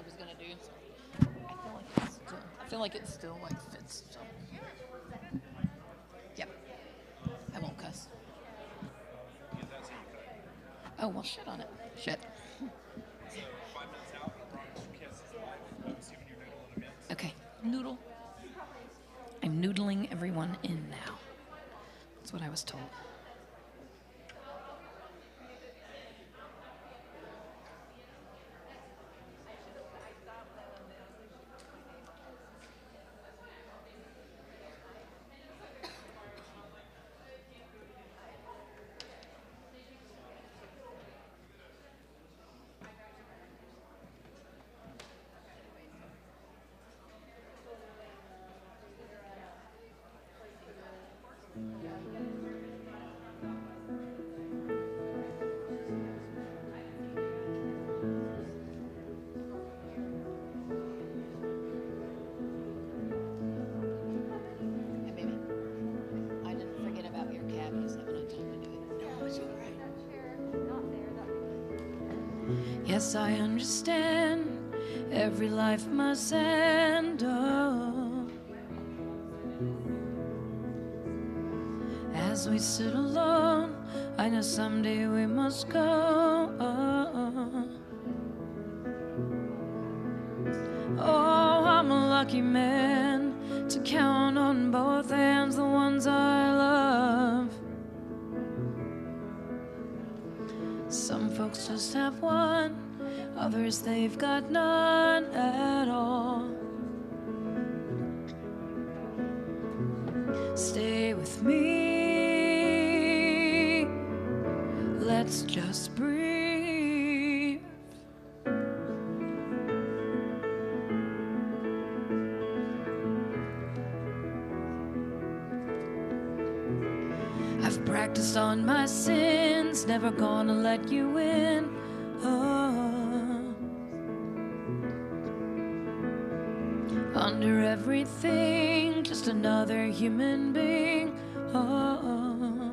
I was gonna do. I feel like it still like fits. So. Yep. I won't cuss. Oh well, shit on it. Shit. Okay, noodle. I'm noodling everyone in now. That's what I was told. Hey, baby. I didn't forget about your cab. You just haven't had time to do it. No, it's all right. Yes, I understand. Every life must end. Oh. As we sit alone, I know someday we must go. Oh, I'm a lucky man to count on both hands the ones I love. Some folks just have one, others they've got none at all. Stay with me, let's just breathe. I've practiced on my sins, never gonna let you in. Oh. Under everything, just another human being. Oh,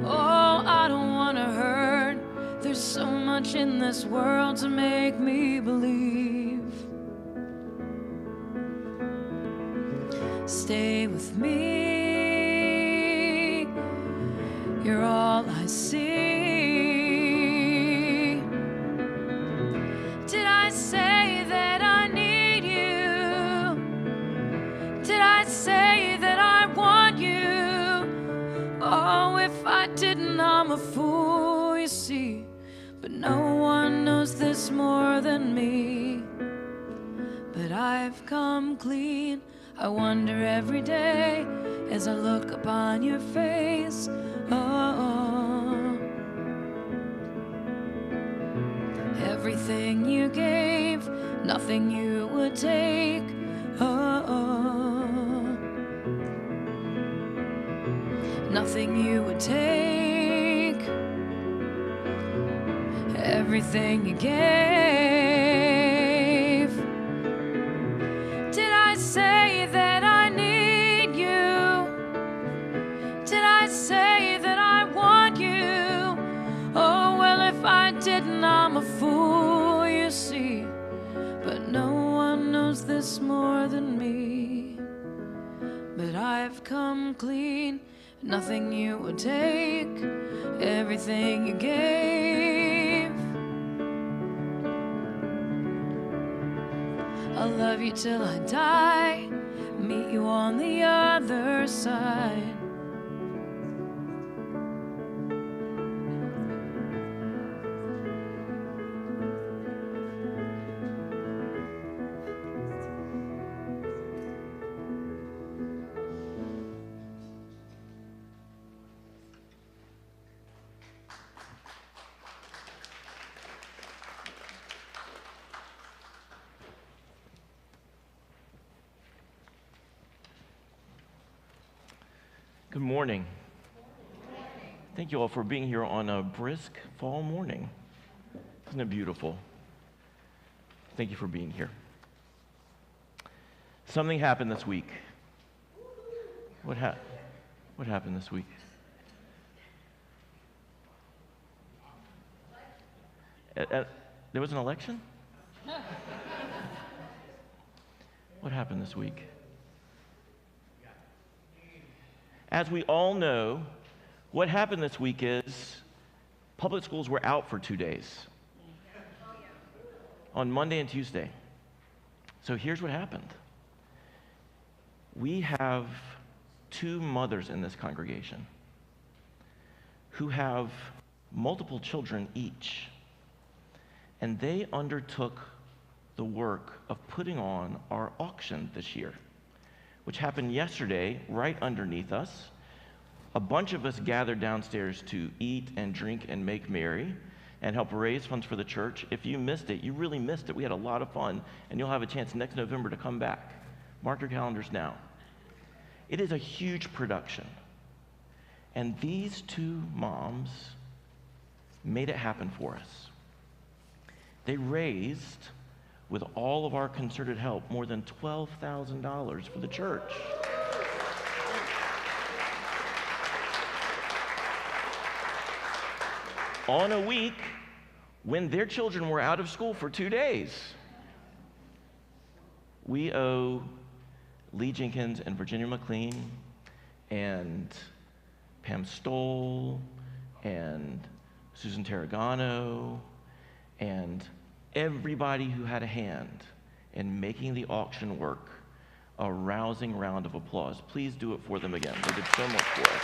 oh, I don't wanna hurt. There's so much in this world to make me believe. Stay with me, you're all I see. Did I say that I need you? Did I say that I want you? Oh, if I didn't, I'm a fool, you see. But no one knows this more than me. But I've come clean. I wonder every day as I look upon your face. Oh, everything you gave, nothing you would take. Oh, nothing you would take. Everything you gave. Did I say that I need you? Did I say that I want you? Oh, well, if I didn't, I'm a fool, you see. But no one knows this more than me. But I've come clean, nothing you would take, everything you gave. I'll love you till I die, meet you on the other side. Good morning. Thank you all for being here on a brisk fall morning. Isn't it beautiful? Thank you for being here. Something happened this week. What happened this week? There was an election? What happened this week? As we all know, what happened this week is public schools were out for 2 days, on Monday and Tuesday. So here's what happened. We have 2 mothers in this congregation who have multiple children each, and they undertook the work of putting on our auction this year, which happened yesterday right underneath us. A bunch of us gathered downstairs to eat and drink and make merry and help raise funds for the church. If you missed it, you really missed it. We had a lot of fun, and you'll have a chance next November to come back. Mark your calendars now. It is a huge production. And these 2 moms made it happen for us. They raised, with all of our concerted help, more than $12,000 for the church. On a week when their children were out of school for 2 days. We owe Lee Jenkins and Virginia McLean and Pam Stoll and Susan Tarragano and everybody who had a hand in making the auction work a rousing round of applause. Please do it for them again. They did so much for us.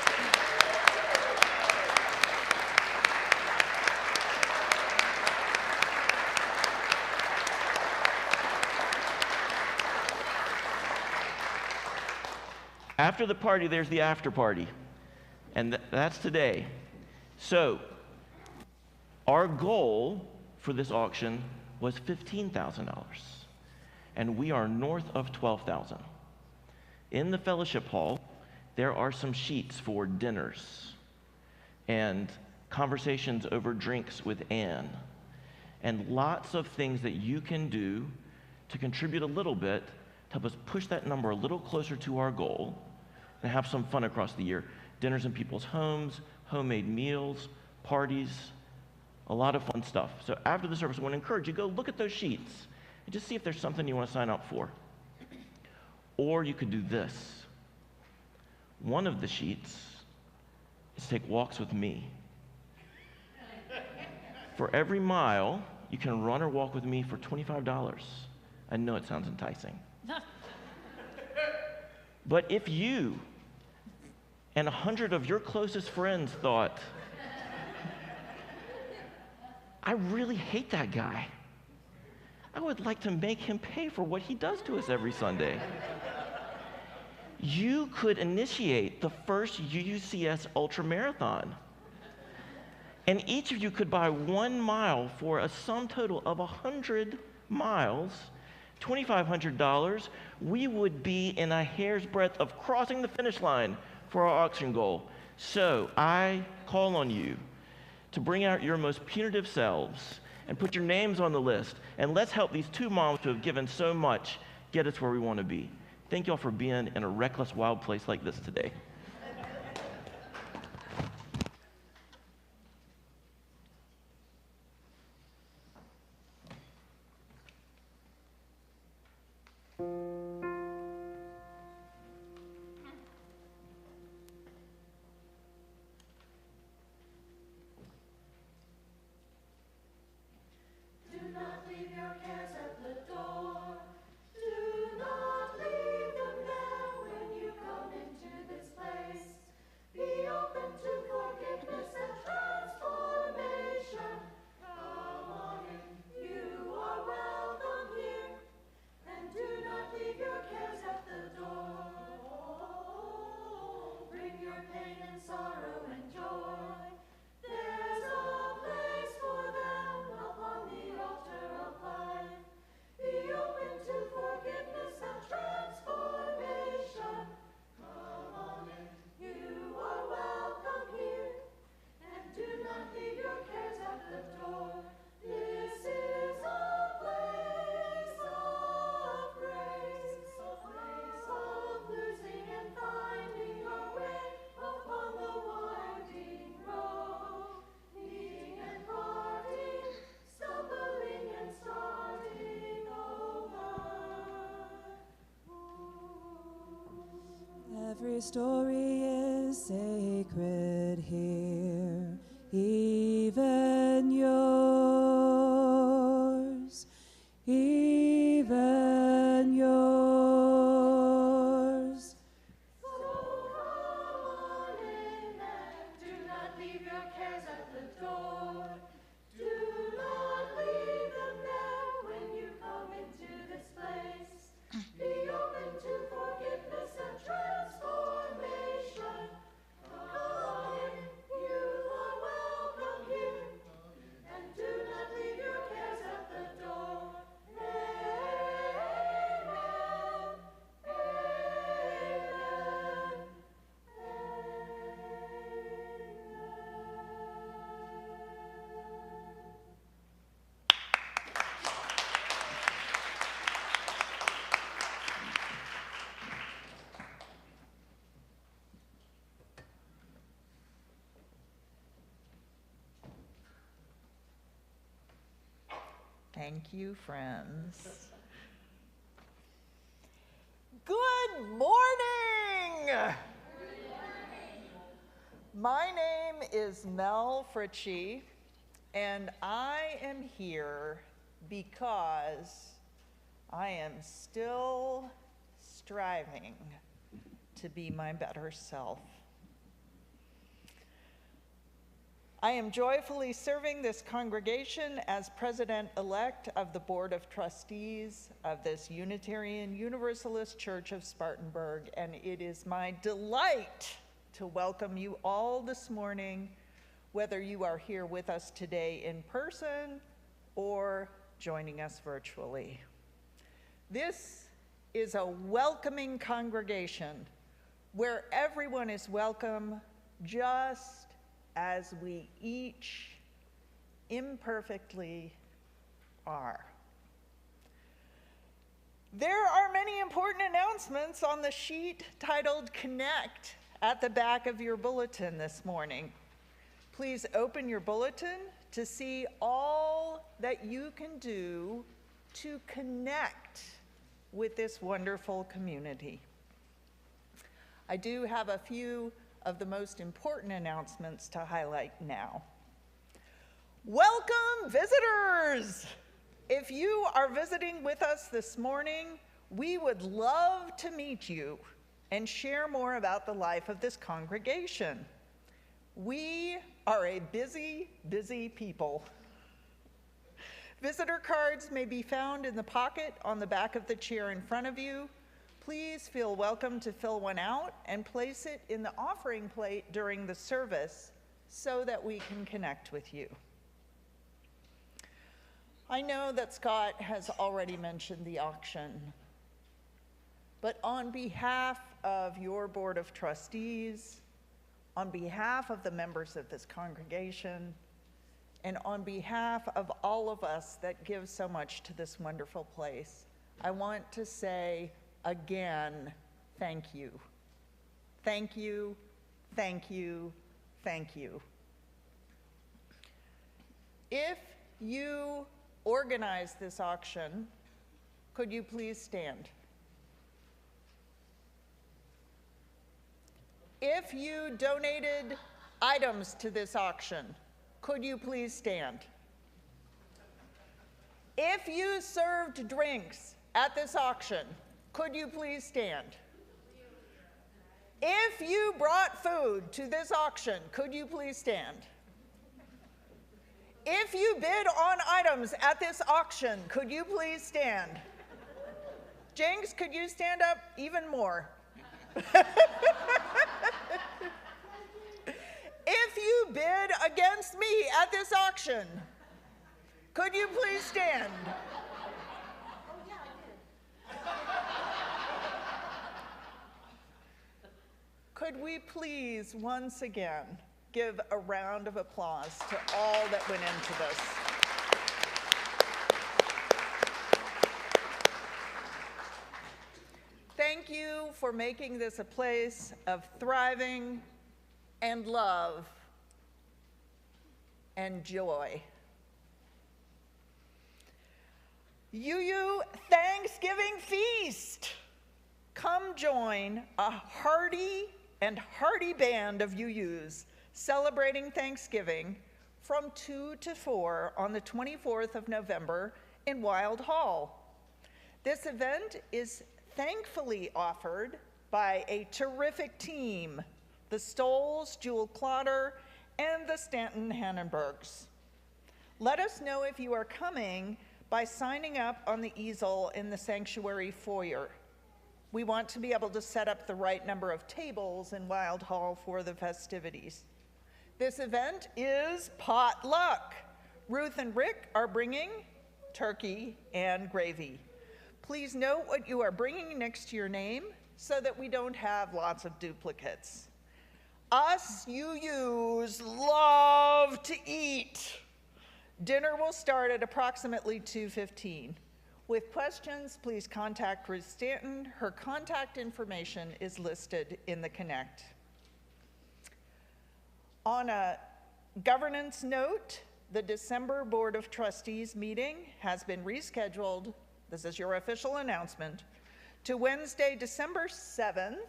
After the party, there's the after party, and that's today. So, our goal for this auction was $15,000, and we are north of $12,000. In the fellowship hall, there are some sheets for dinners and conversations over drinks with Anne, and lots of things that you can do to contribute a little bit to help us push that number a little closer to our goal and have some fun across the year. Dinners in people's homes, homemade meals, parties, a lot of fun stuff. So after the service, I want to encourage you, go look at those sheets and just see if there's something you want to sign up for. Or you could do this. One of the sheets is take walks with me. For every mile, you can run or walk with me for $25. I know it sounds enticing. But if you and 100 of your closest friends thought, I really hate that guy, I would like to make him pay for what he does to us every Sunday, you could initiate the first UUCS ultramarathon. And each of you could buy 1 mile for a sum total of 100 miles, $2,500. We would be in a hair's breadth of crossing the finish line for our auction goal. So I call on you to bring out your most punitive selves and put your names on the list, and let's help these 2 moms who have given so much get us where we want to be. Thank y'all for being in a reckless, wild place like this today. Do not leave Every story is sacred here, even yours, even yours. So come on in and do not leave your cares at the door. Do not leave them there when you come into this place. Be open to forgiveness and transformation. Come in, you are welcome here. And do not leave your cares at the door. Amen. Amen. Thank you, friends. Good morning. My name is Mel Fritchie, and I am here because I am still striving to be my better self. I am joyfully serving this congregation as president-elect of the Board of Trustees of this Unitarian Universalist Church of Spartanburg, and it is my delight to welcome you all this morning, whether you are here with us today in person or joining us virtually. This is a welcoming congregation where everyone is welcome just as we each imperfectly are. There are many important announcements on the sheet titled Connect at the back of your bulletin this morning. Please open your bulletin to see all that you can do to connect with this wonderful community. I do have a few of the most important announcements to highlight now. Welcome, visitors! If you are visiting with us this morning, we would love to meet you and share more about the life of this congregation. We are a busy, busy people. Visitor cards may be found in the pocket on the back of the chair in front of you. Please feel welcome to fill one out and place it in the offering plate during the service so that we can connect with you. I know that Scott has already mentioned the auction, but on behalf of your Board of Trustees, on behalf of the members of this congregation, and on behalf of all of us that give so much to this wonderful place, I want to say again, thank you. Thank you, thank you, thank you. If you organized this auction, could you please stand? If you donated items to this auction, could you please stand? If you served drinks at this auction, could you please stand? If you brought food to this auction, could you please stand? If you bid on items at this auction, could you please stand? Jenks, could you stand up even more? If you bid against me at this auction, could you please stand? Could we please once again give a round of applause to all that went into this? Thank you for making this a place of thriving and love and joy. UU Thanksgiving Feast. Come join a hearty and hearty band of UUs celebrating Thanksgiving from 2 to 4 on the 24th of November in Wild Hall. This event is thankfully offered by a terrific team, the Stolls, Jewel Clotter, and the Stanton Hannenbergs. Let us know if you are coming by signing up on the easel in the sanctuary foyer. We want to be able to set up the right number of tables in Wild Hall for the festivities. This event is potluck. Ruth and Rick are bringing turkey and gravy. Please note what you are bringing next to your name so that we don't have lots of duplicates. Us UUs love to eat. Dinner will start at approximately 2:15. With questions, please contact Ruth Stanton. Her contact information is listed in the Connect. On a governance note, the December Board of Trustees meeting has been rescheduled, this is your official announcement, to Wednesday, December 7th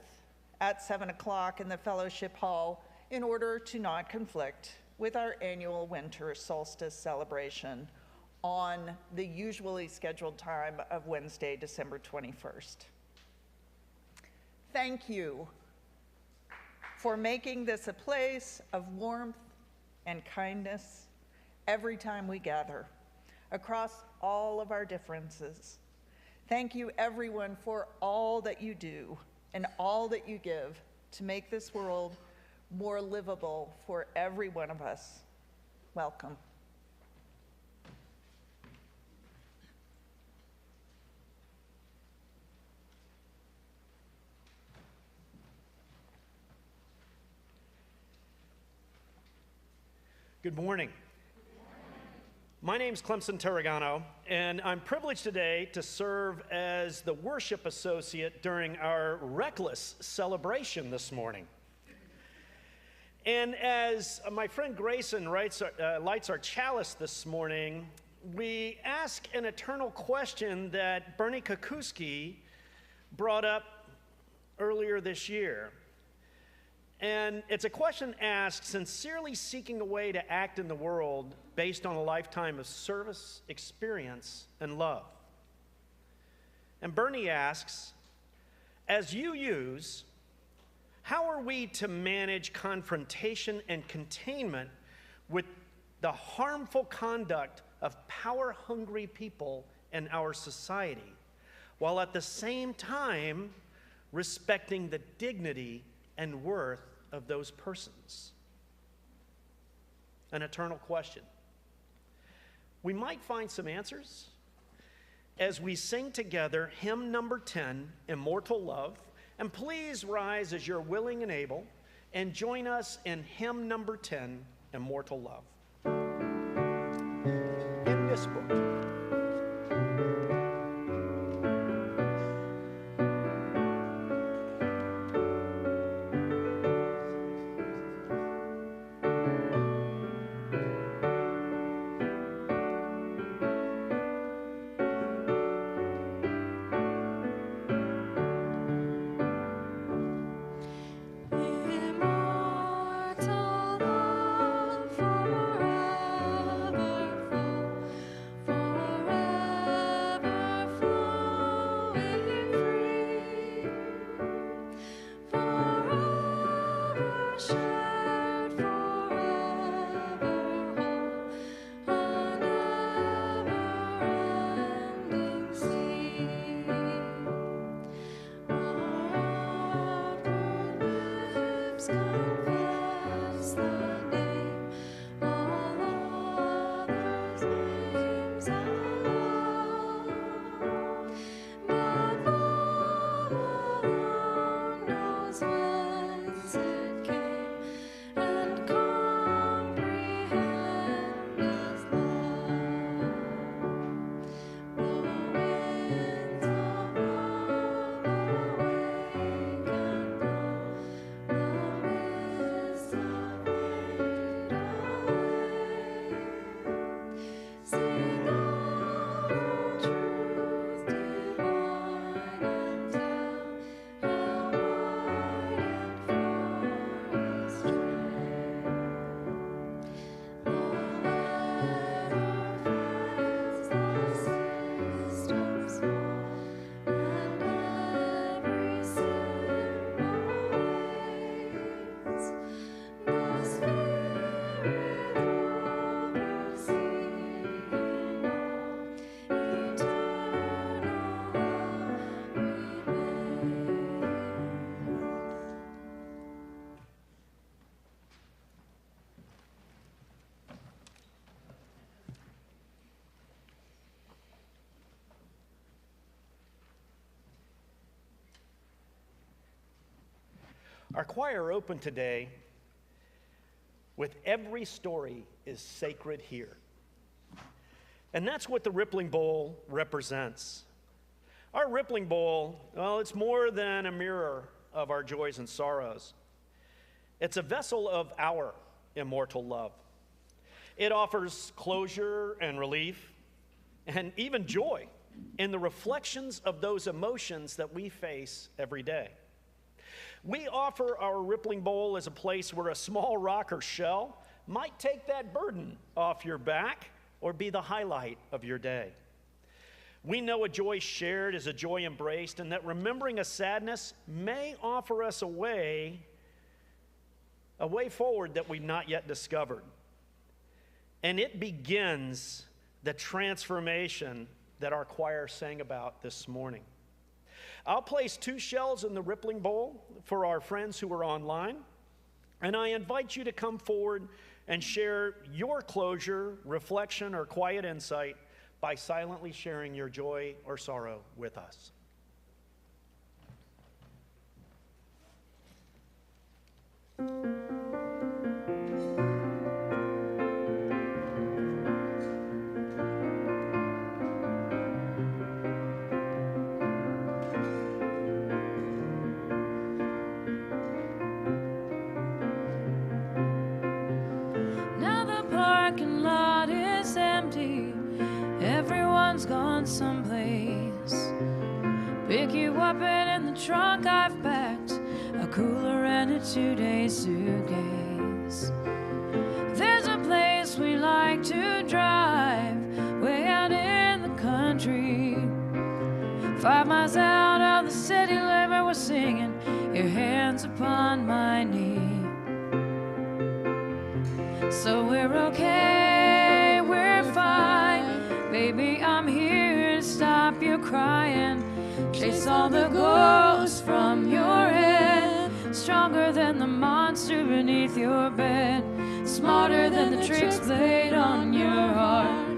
at 7 o'clock in the Fellowship Hall in order to not conflict with our annual winter solstice celebration on the usually scheduled time of Wednesday, December 21st. Thank you for making this a place of warmth and kindness every time we gather across all of our differences. Thank you, everyone, for all that you do and all that you give to make this world more livable for every one of us. Welcome. Good morning. My name's Clemson Tarragano, and I'm privileged today to serve as the worship associate during our reckless celebration this morning. And as my friend Grayson lights our chalice this morning, we ask an eternal question that Bernie Kukuski brought up earlier this year. And it's a question asked sincerely seeking a way to act in the world based on a lifetime of service, experience, and love. And Bernie asks, as UUs, how are we to manage confrontation and containment with the harmful conduct of power-hungry people in our society, while at the same time respecting the dignity and worth of those persons? An eternal question. We might find some answers as we sing together hymn number 10, Immortal Love. And please rise as you're willing and able and join us in hymn number 10, Immortal Love. In this book, Our choir opened today with "Every story is sacred here." And that's what the Rippling Bowl represents. Our Rippling Bowl, well, it's more than a mirror of our joys and sorrows. It's a vessel of our immortal love. It offers closure and relief and even joy in the reflections of those emotions that we face every day. We offer our Rippling Bowl as a place where a small rock or shell might take that burden off your back or be the highlight of your day. We know a joy shared is a joy embraced, and that remembering a sadness may offer us a way forward that we've not yet discovered. And it begins the transformation that our choir sang about this morning. I'll place 2 shells in the Rippling Bowl for our friends who are online, and I invite you to come forward and share your closure, reflection, or quiet insight by silently sharing your joy or sorrow with us. Everyone's gone someplace. Pick you up and in the trunk I've packed a cooler and a 2-day suitcase. There's a place we like to drive way out in the country. 5 miles out of the city limit, we're singing Your Hands Upon My Knee. So we're okay, we're fine. Baby, I'm here to stop your crying. Chase all the ghosts from your head. Stronger than the monster beneath your bed. Smarter than the tricks played on your heart.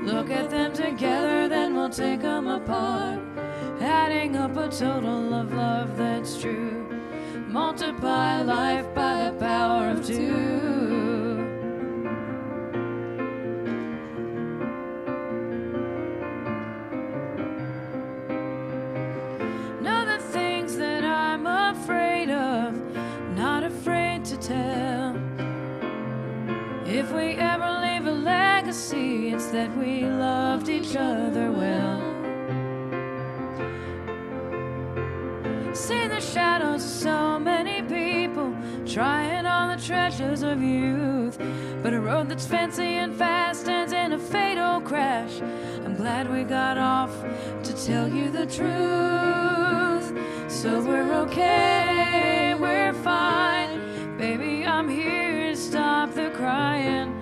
Look at them together, then we'll take them apart. Adding up a total of love that's true. Multiply life by the power of 2. If we ever leave a legacy, it's that we loved each other well. See the shadows of so many people trying on the treasures of youth, but a road that's fancy and fast ends in a fatal crash. I'm glad we got off to tell you the truth. So we're okay, we're fine. Baby, I'm here to stop the crying.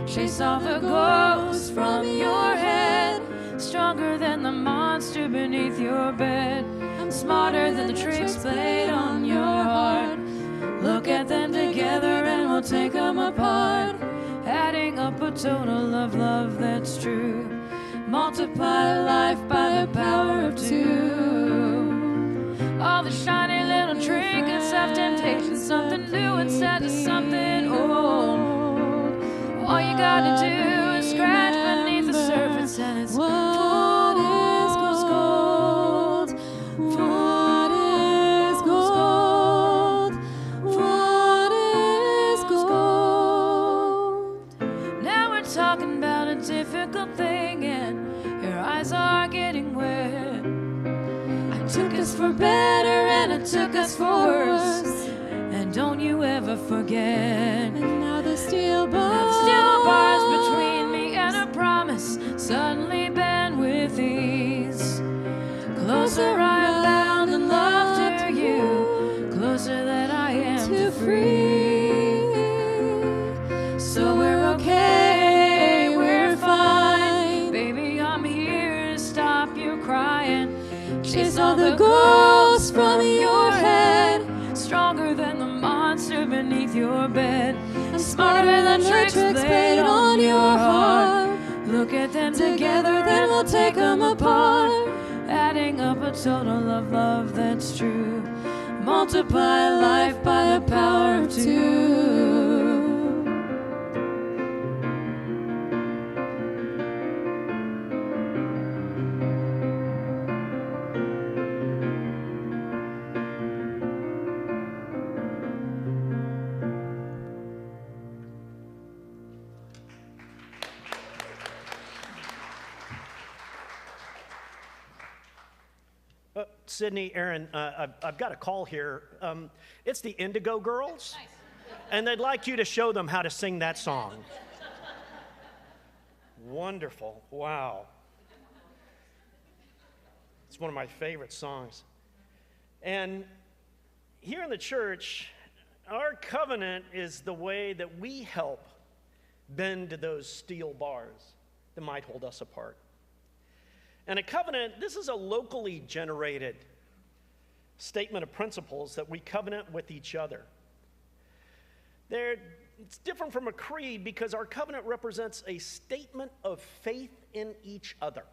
Chase all the ghosts from your head. Stronger than the monster beneath your bed. Smarter than the tricks played on your heart. Look at them together and we'll take them apart. Adding up a total of love that's true. Multiply life by the power of 2. All the shiny little trinkets of temptation, something new instead of something old. All you gotta do is scratch beneath the surface and it's what is gold. What is gold? What is gold? Now we're talking about a difficult thing and your eyes are getting wet. I took us for better and it took us for worse. And don't you ever forget. And now the steel bars between me and a promise suddenly bend with ease. Closer I am bound in love to you. Closer that I am to free. So we're okay, we're fine. Baby, I'm here to stop you crying. Chase all the ghosts from your head. Stronger than the monster beneath your bed. Smarter than tricks played on your heart. Look at them together, then we'll take them apart. Adding up a total of love that's true. multiply life by the power of two. Sydney, Aaron, I've got a call here. It's the Indigo Girls, nice. And they'd like you to show them how to sing that song. Wonderful. Wow. It's one of my favorite songs. And here in the church, our covenant is the way that we help bend those steel bars that might hold us apart. And a covenant, this is a locally generated statement of principles that we covenant with each other. It's different from a creed because our covenant represents a statement of faith in each other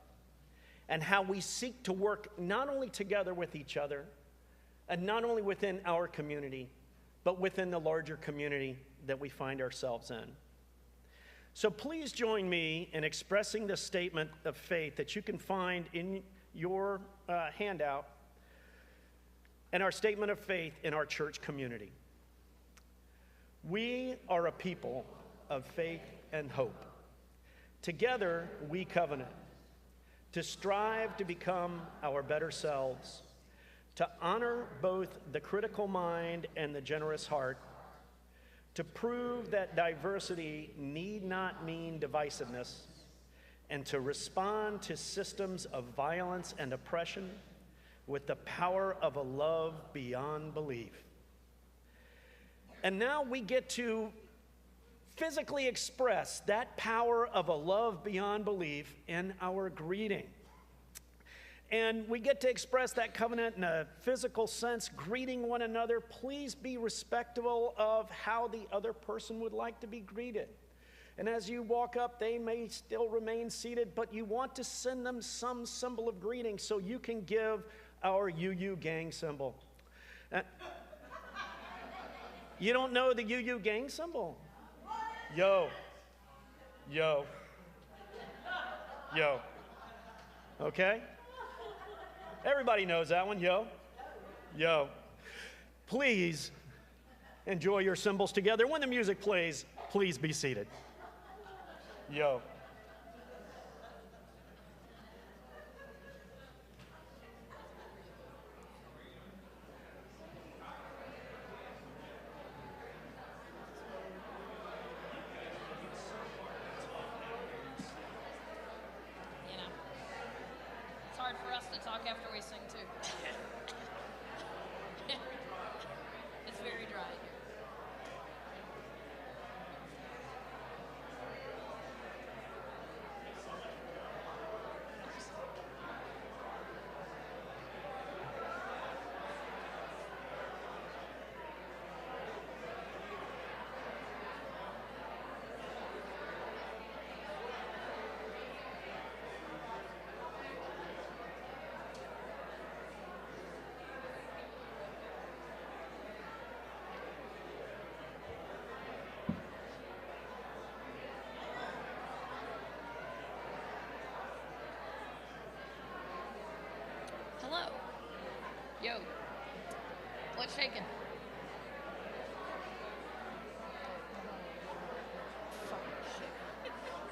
and how we seek to work not only together with each other and not only within our community, but within the larger community that we find ourselves in. So please join me in expressing the statement of faith that you can find in your handout and our statement of faith in our church community. We are a people of faith and hope. Together, we covenant to strive to become our better selves, to honor both the critical mind and the generous heart, to prove that diversity need not mean divisiveness, and to respond to systems of violence and oppression with the power of a love beyond belief. And now we get to physically express that power of a love beyond belief in our greeting. And we get to express that covenant in a physical sense, greeting one another. Please be respectful of how the other person would like to be greeted. And as you walk up, they may still remain seated, but you want to send them some symbol of greeting, so you can give our UU gang symbol. You don't know the UU gang symbol? Yo. Yo. Yo. Okay? Everybody knows that one, yo. Yo. Please enjoy your symbols together. When the music plays, please be seated. Yo. After we sing too. It's very dry here. Hello. Yo. What's shaking?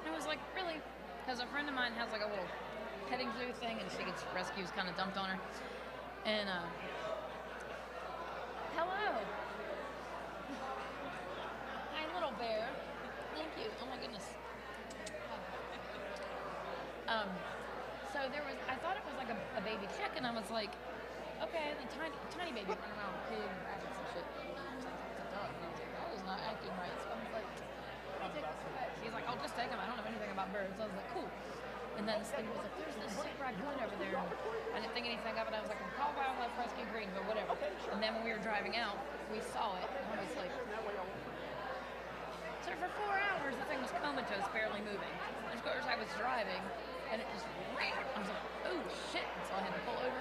And I was like, really? Because a friend of mine has like a little petting zoo thing, and she gets rescues kind of dumped on her. And, hello. Hi, little bear. Thank you. Oh my goodness. So there was, I thought it was like a baby chick, and I was like, okay, the tiny baby running around with pigs and rabbits and shit. I was like, it's a dog. And I was like, that is not acting right. So I was like, I'll take this pet. She's like, I'll just take him. I don't know anything about birds. So I was like, cool. And then this lady was like, there's this sick raccoon over there. I didn't think anything of it. I was like, well, call Wildlife Rescue Green, but whatever. And then when we were driving out, we saw it, and I was like, so for 4 hours, the thing was comatose, barely moving. And of course, I was driving, and it just ran. I was like, oh shit. And so I had to pull over.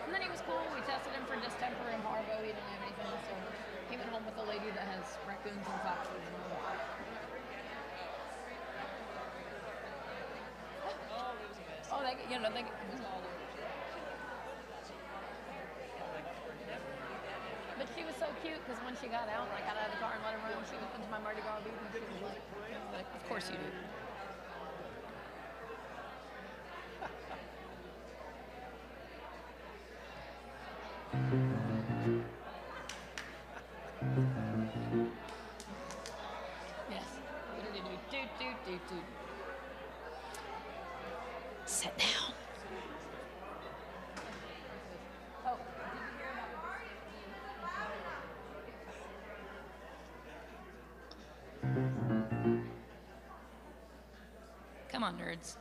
And then he was cool. We tested him for distemper and parvo. He you know, they. But she was so cute because when she got out and I got out of the car and let her run, she was into my Mardi Gras booth and she was like, of course you do. Yes. Do. Sit down. Oh, did you hear about this? Come on, nerds.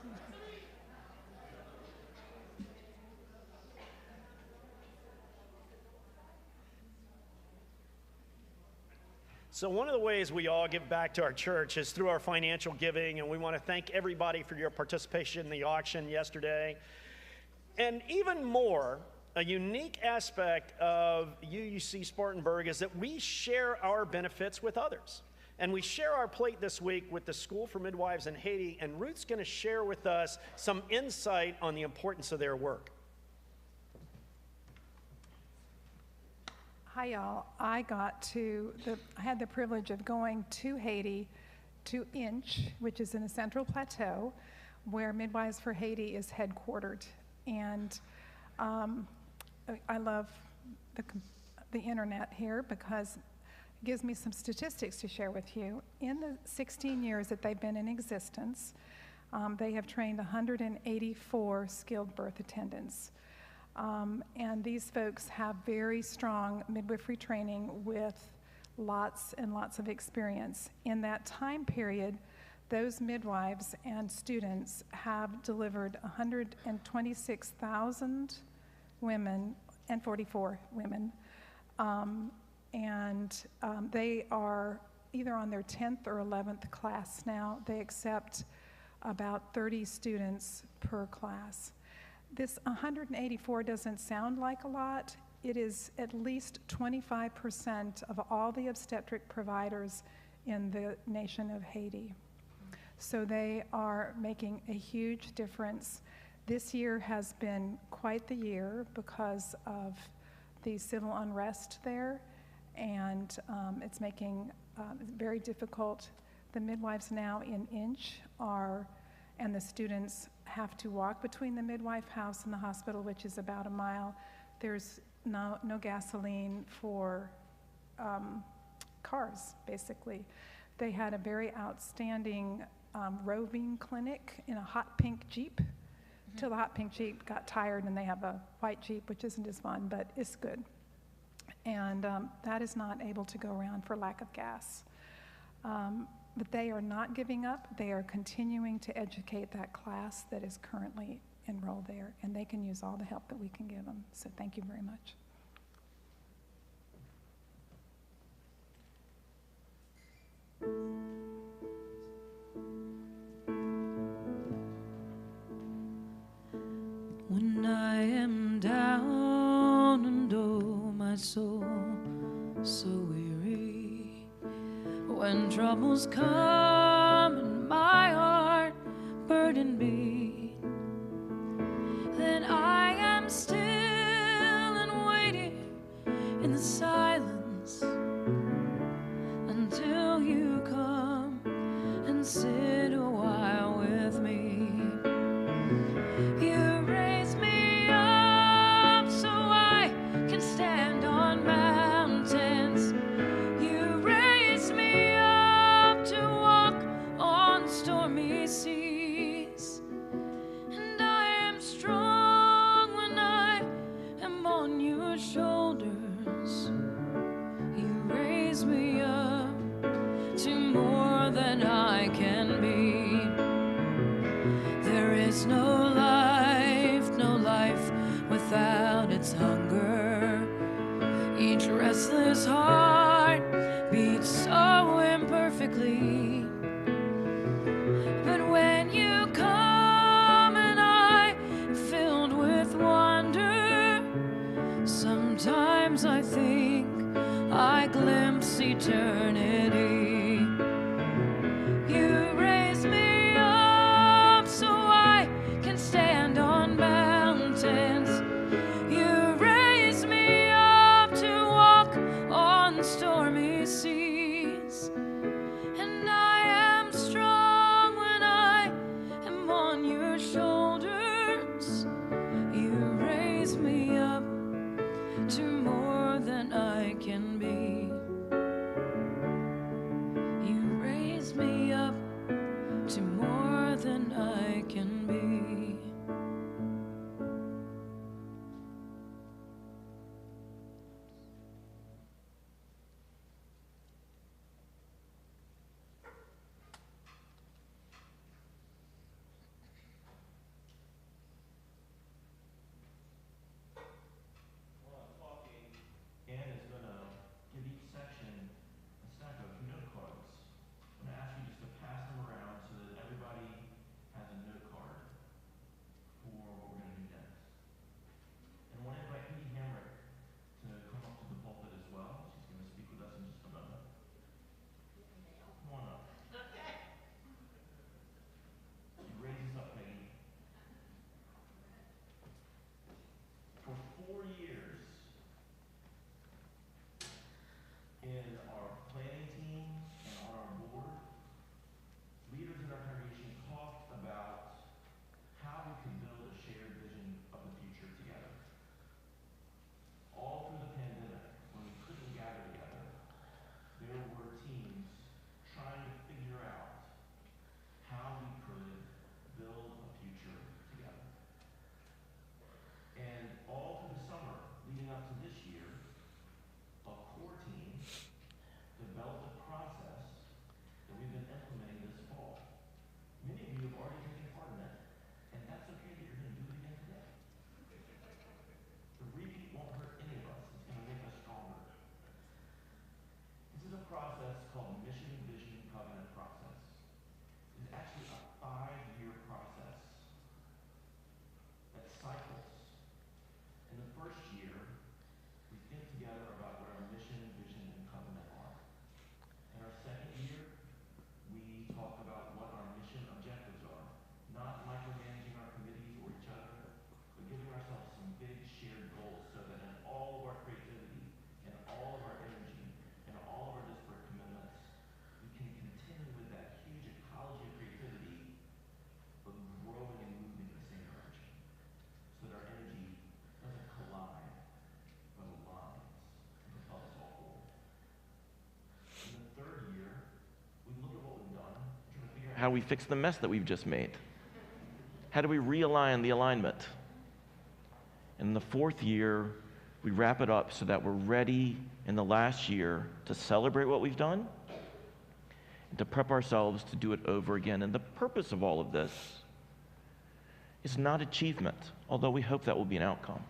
So one of the ways we all give back to our church is through our financial giving, and we want to thank everybody for your participation in the auction yesterday. And even more, a unique aspect of UUC Spartanburg is that we share our benefits with others. And we share our plate this week with the School for Midwives in Haiti, and Ruth's going to share with us some insight on the importance of their work. Hi, y'all. I had the privilege of going to Haiti, to Inch, which is in the Central Plateau, where Midwives for Haiti is headquartered. And I love the internet here because it gives me some statistics to share with you. In the 16 years that they've been in existence, they have trained 184 skilled birth attendants. And these folks have very strong midwifery training with lots and lots of experience. In that time period, those midwives and students have delivered 126,000 women and 44 women. They are either on their 10th or 11th class now. They accept about 30 students per class. This 184 doesn't sound like a lot. It is at least 25% of all the obstetric providers in the nation of Haiti. So they are making a huge difference. This year has been quite the year because of the civil unrest there, and it's making it very difficult. The midwives now in Inch and the students have to walk between the midwife house and the hospital, which is about a mile. There's no gasoline for cars, basically. They had a very outstanding roving clinic in a hot pink Jeep, till the hot pink Jeep got tired and they have a white Jeep, which isn't as fun, but it's good. And that is not able to go around for lack of gas. But they are not giving up. They are continuing to educate that class that is currently enrolled there, and they can use all the help that we can give them. So thank you very much. When I am down and oh, my soul so weary, when troubles come and my heart burden be, then I am still and waiting in the silence until you come and sit a while with me. You raise me up so I can stand on mountains. You raise me up to walk on stormy seas. And I am strong when I am on your shoulders. You raise me up to more than I can be. There is no life without its hunger. Each restless heart beats so imperfectly. But when you come and I am filled with wonder, sometimes I think I glimpse eternity. You raise me up so I can stand on how we fix the mess that we've just made? How do we realign the alignment? In the fourth year, we wrap it up so that we're ready in the last year to celebrate what we've done and to prep ourselves to do it over again. And the purpose of all of this is not achievement, although we hope that will be an outcome.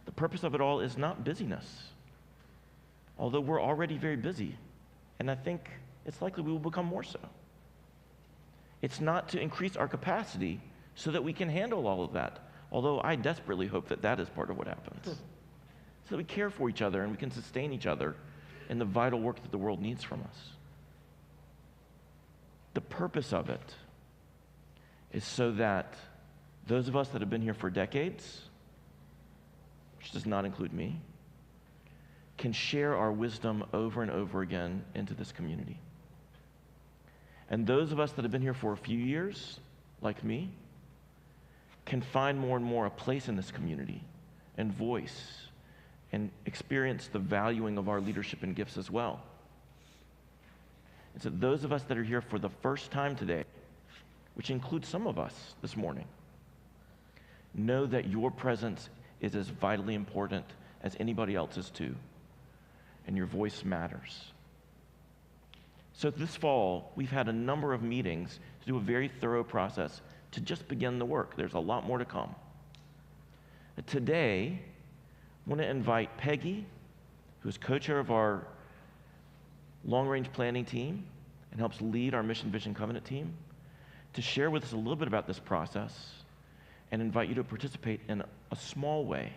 The purpose of it all is not busyness, although we're already very busy, and I think it's likely we will become more so. It's not to increase our capacity so that we can handle all of that, although I desperately hope that that is part of what happens. So that we care for each other and we can sustain each other in the vital work that the world needs from us. The purpose of it is so that those of us that have been here for decades, which does not include me, can share our wisdom over and over again into this community. And those of us that have been here for a few years, like me, can find more and more a place in this community and voice and experience the valuing of our leadership and gifts as well. And so those of us that are here for the first time today, which includes some of us this morning, know that your presence is as vitally important as anybody else's too, and your voice matters. So this fall, we've had a number of meetings to do a very thorough process to just begin the work. There's a lot more to come. Today, I want to invite Peggy, who is co-chair of our long-range planning team and helps lead our Mission Vision Covenant team, to share with us a little bit about this process and invite you to participate in a small way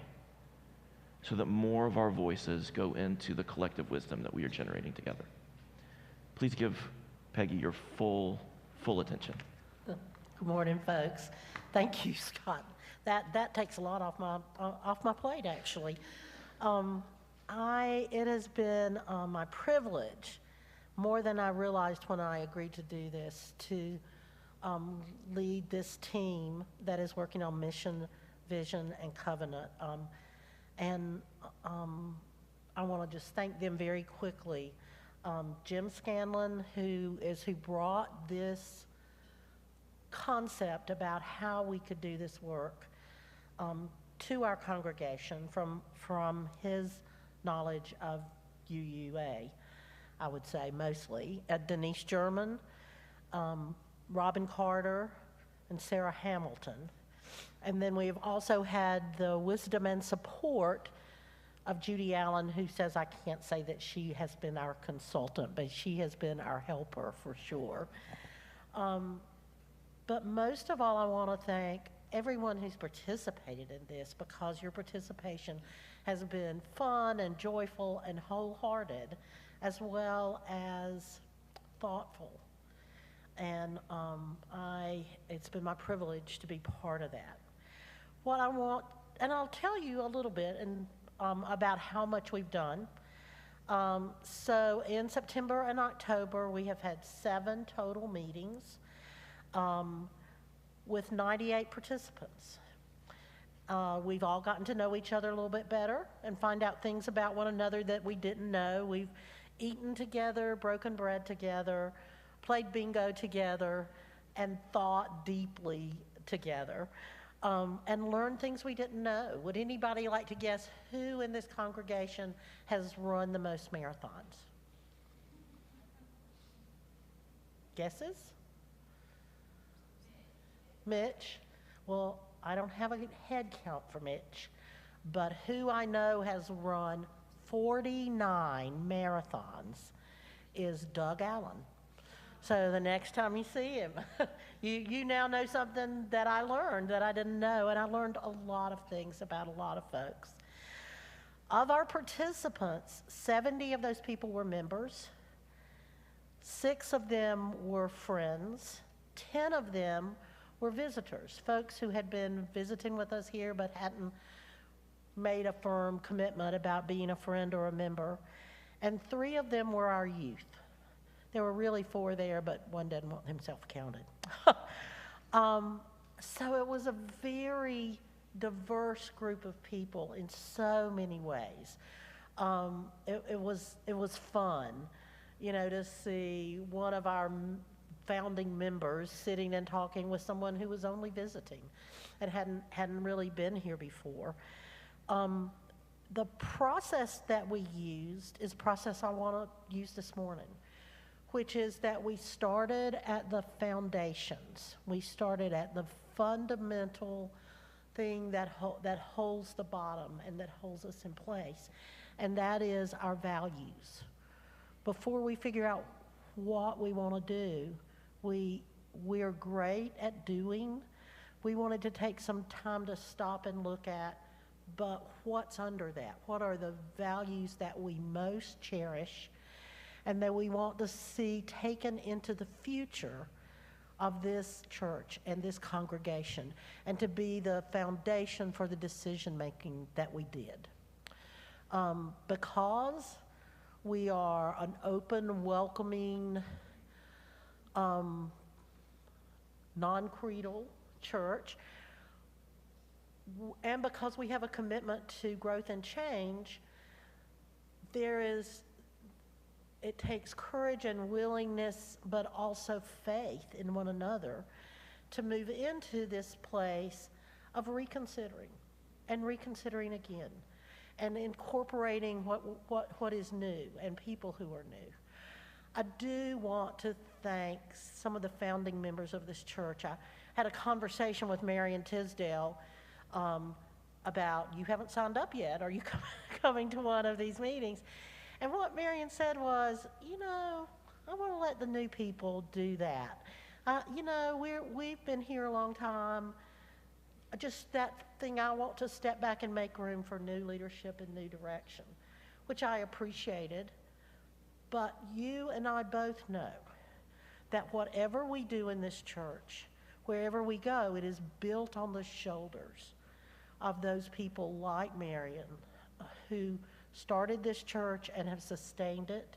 so that more of our voices go into the collective wisdom that we are generating together. Please give Peggy your full attention. Good morning, folks. Thank you, Scott. That takes a lot off my plate, actually. It has been my privilege, more than I realized when I agreed to do this, to lead this team that is working on mission, vision, and covenant. I want to just thank them very quickly. Jim Scanlon, who brought this concept about how we could do this work to our congregation from his knowledge of UUA, I would say mostly. Denise German, Robin Carter, and Sarah Hamilton. And then we've also had the wisdom and support of Judy Allen, who says I can't say that she has been our consultant, but she has been our helper for sure. But most of all, I want to thank everyone who's participated in this, because your participation has been fun and joyful and wholehearted, as well as thoughtful. And it's been my privilege to be part of that. What I want, and I'll tell you a little bit about how much we've done. So in September and October, we have had 7 total meetings with 98 participants. We've all gotten to know each other a little bit better and find out things about one another that we didn't know. We've eaten together, broken bread together, played bingo together, and thought deeply together, and learned things we didn't know. Would anybody like to guess who in this congregation has run the most marathons? Guesses? Mitch? Well, I don't have a head count for Mitch, but who I know has run 49 marathons is Doug Allen. So the next time you see him, you now know something that I learned that I didn't know, and I learned a lot of things about a lot of folks. Of our participants, 70 of those people were members, 6 of them were friends, 10 of them were visitors, folks who had been visiting with us here but hadn't made a firm commitment about being a friend or a member, and 3 of them were our youth. There were really 4 there, but one doesn't want himself counted. So it was a very diverse group of people in so many ways. It was fun, to see one of our founding members sitting and talking with someone who was only visiting and hadn't really been here before. The process that we used is a process I want to use this morning, which is that we started at the foundations. We started at the fundamental thing that holds the bottom and that holds us in place, and that is our values. Before we figure out what we want to do, we're great at doing. We wanted to take some time to stop and look at, but what's under that? What are the values that we most cherish and that we want to see taken into the future of this church and this congregation, and to be the foundation for the decision making that we did? Because we are an open, welcoming, non-creedal church, and because we have a commitment to growth and change, it takes courage and willingness, but also faith in one another to move into this place of reconsidering again, and incorporating what is new and people who are new. I do want to thank some of the founding members of this church. I had a conversation with Marion Tisdale about, you haven't signed up yet, are you coming to one of these meetings? And what Marion said was, I want to let the new people do that. We've been here a long time. Just that thing, I want to step back and make room for new leadership and new direction, which I appreciated. But you and I both know that whatever we do in this church, wherever we go, it is built on the shoulders of those people like Marion, who started this church and have sustained it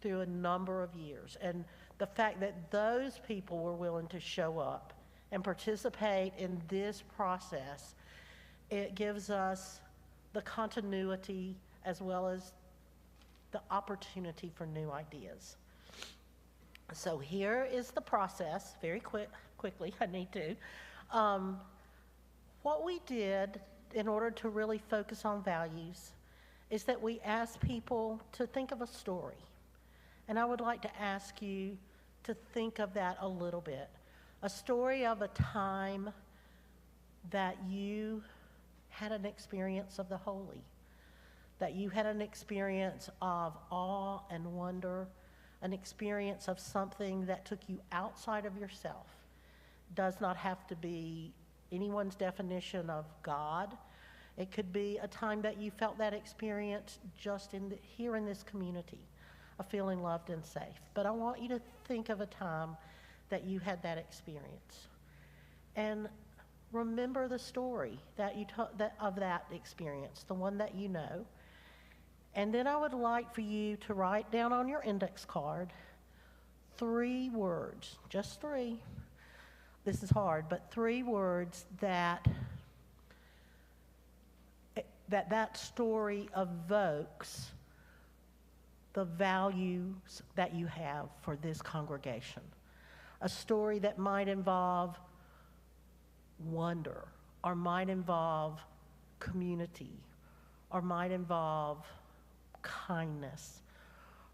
through a number of years. And the fact that those people were willing to show up and participate in this process, it gives us the continuity as well as the opportunity for new ideas. So here is the process, very quickly, I need to. What we did in order to really focus on values is that we asked people to think of a story. And I would like to ask you to think of that a little bit. A story of a time that you had an experience of the holy, that you had an experience of awe and wonder, an experience of something that took you outside of yourself. Does not have to be anyone's definition of God. It could be a time that you felt that experience just here in this community, of feeling loved and safe. But I want you to think of a time that you had that experience. And remember the story of that experience, the one that you know. And then I would like for you to write down on your index card 3 words, just 3. This is hard, but 3 words that story evokes the values that you have for this congregation. A story that might involve wonder, or might involve community, or might involve kindness,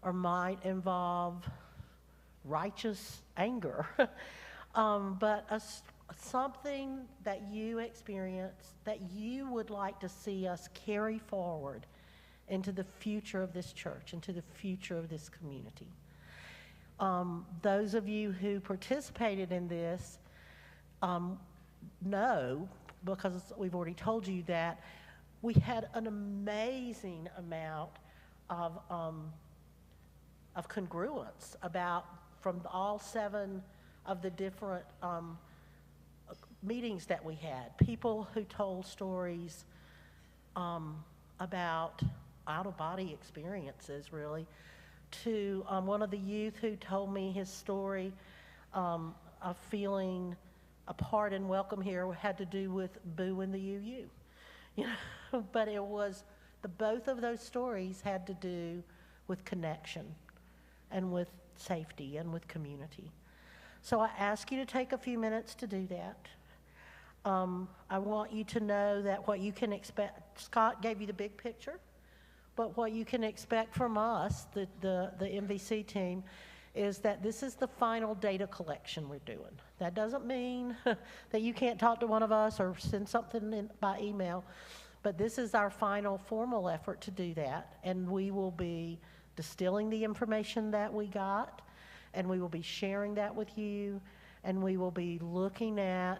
or might involve righteous anger. But something that you experience that you would like to see us carry forward into the future of this church, into the future of this community. Those of you who participated in this know, because we've already told you, that we had an amazing amount of congruence from all 7 of the different meetings that we had. People who told stories about out-of-body experiences, really, to one of the youth who told me his story of feeling apart and welcome here had to do with Boo and the UU. But it was, both of those stories had to do with connection and with safety and with community. So I ask you to take a few minutes to do that. I want you to know that what you can expect, Scott gave you the big picture, but what you can expect from us, the MVC team, is that this is the final data collection we're doing. That doesn't mean that you can't talk to one of us or send something by email, but this is our final formal effort to do that, and we will be distilling the information that we got, and we will be sharing that with you, and we will be looking at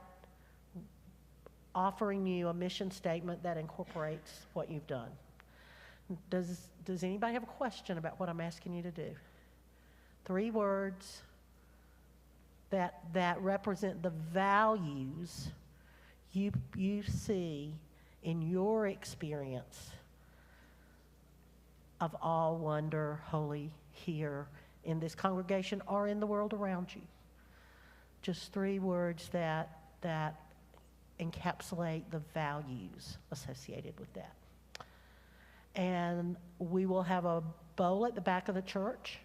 offering you a mission statement that incorporates what you've done. Does anybody have a question about what I'm asking you to do? 3 words that represent the values you see in your experience of all wonder, holy, here in this congregation or in the world around you. Just 3 words that encapsulate the values associated with that. And we will have a bowl at the back of the church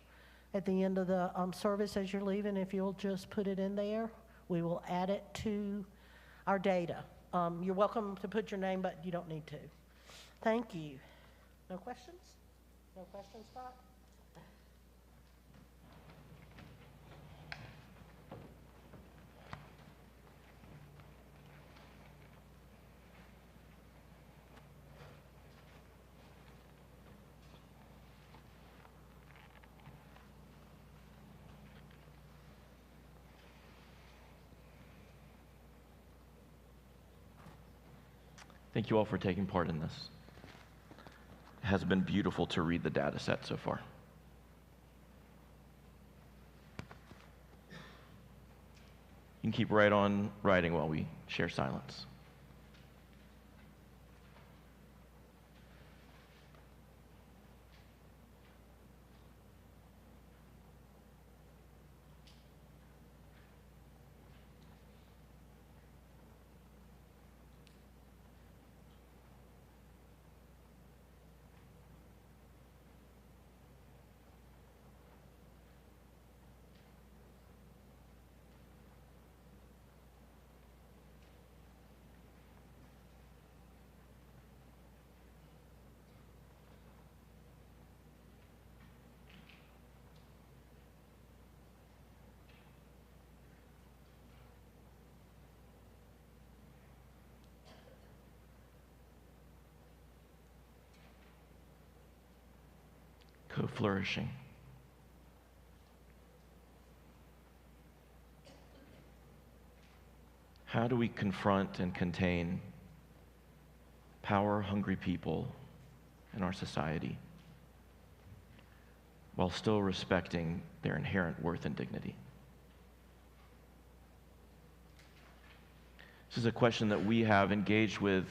at the end of the service as you're leaving. If you'll just put it in there, we will add it to our data. You're welcome to put your name, but you don't need to. Thank you. No questions? No questions, Scott? Thank you all for taking part in this. It has been beautiful to read the data set so far. You can keep right on writing while we share silence. Co-flourishing. How do we confront and contain power-hungry people in our society while still respecting their inherent worth and dignity? This is a question that we have engaged with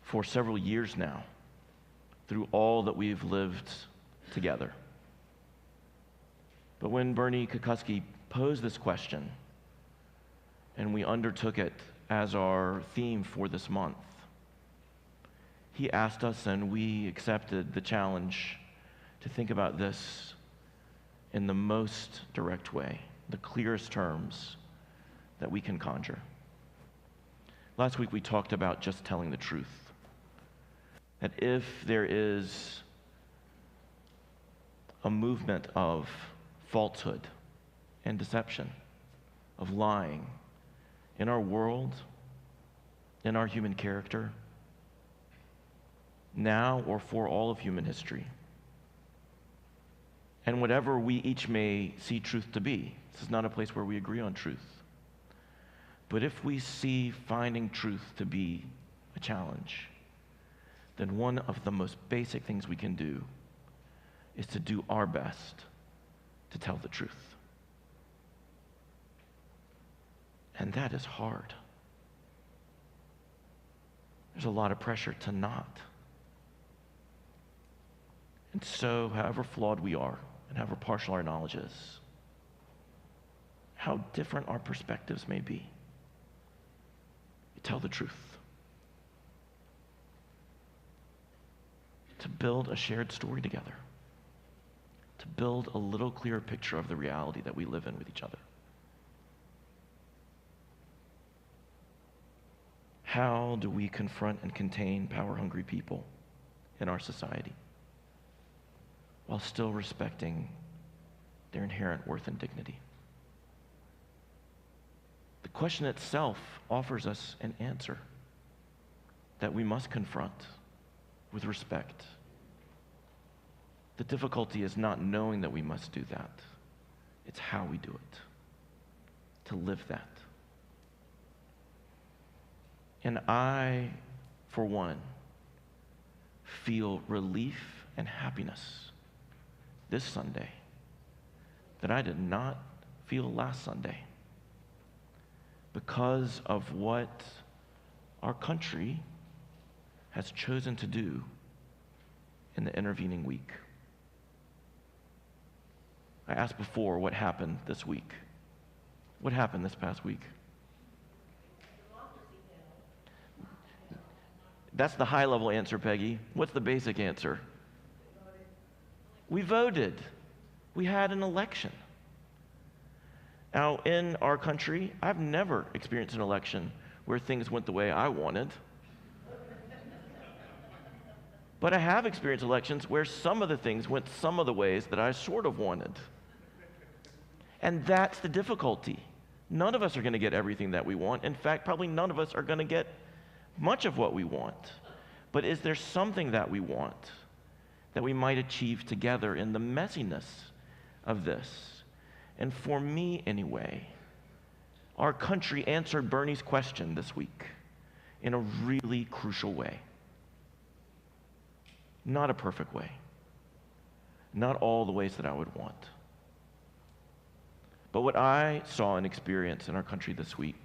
for several years now, through all that we've lived together. But when Bernie Kukuski posed this question, and we undertook it as our theme for this month, he asked us, and we accepted the challenge to think about this in the most direct way, the clearest terms that we can conjure. Last week we talked about just telling the truth. That if there is a movement of falsehood and deception, of lying in our world, in our human character, now or for all of human history, and whatever we each may see truth to be, this is not a place where we agree on truth, but if we see finding truth to be a challenge, then one of the most basic things we can do is to do our best to tell the truth. And that is hard. There's a lot of pressure to not. And so, however flawed we are, and however partial our knowledge is, how different our perspectives may be, we tell the truth. To build a shared story together, to build a little clearer picture of the reality that we live in with each other. How do we confront and contain power-hungry people in our society while still respecting their inherent worth and dignity? The question itself offers us an answer that we must confront with respect. The difficulty is not knowing that we must do that. It's how we do it, to live that. And I, for one, feel relief and happiness this Sunday that I did not feel last Sunday because of what our country has chosen to do in the intervening week. I asked before what happened this week. What happened this past week? That's the high-level answer, Peggy. What's the basic answer? We voted. We had an election. Now, in our country, I've never experienced an election where things went the way I wanted. But I have experienced elections where some of the things went some of the ways that I sort of wanted. And that's the difficulty. None of us are going to get everything that we want. In fact, probably none of us are going to get much of what we want. But is there something that we want that we might achieve together in the messiness of this? And for me, anyway, our country answered Bernie's question this week in a really crucial way. Not a perfect way. Not all the ways that I would want. But what I saw and experienced in our country this week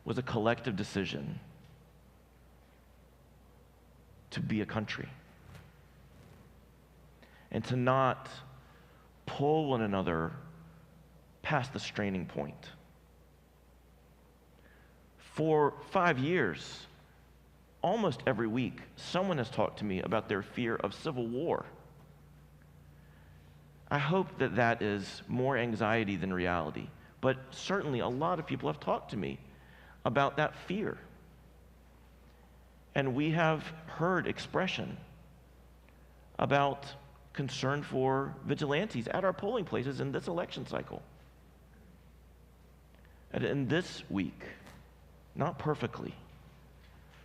was a collective decision to be a country and to not pull one another past the straining point. For 5 years, almost every week, someone has talked to me about their fear of civil war. I hope that that is more anxiety than reality, but certainly a lot of people have talked to me about that fear. And we have heard expression about concern for vigilantes at our polling places in this election cycle. And in this week, not perfectly,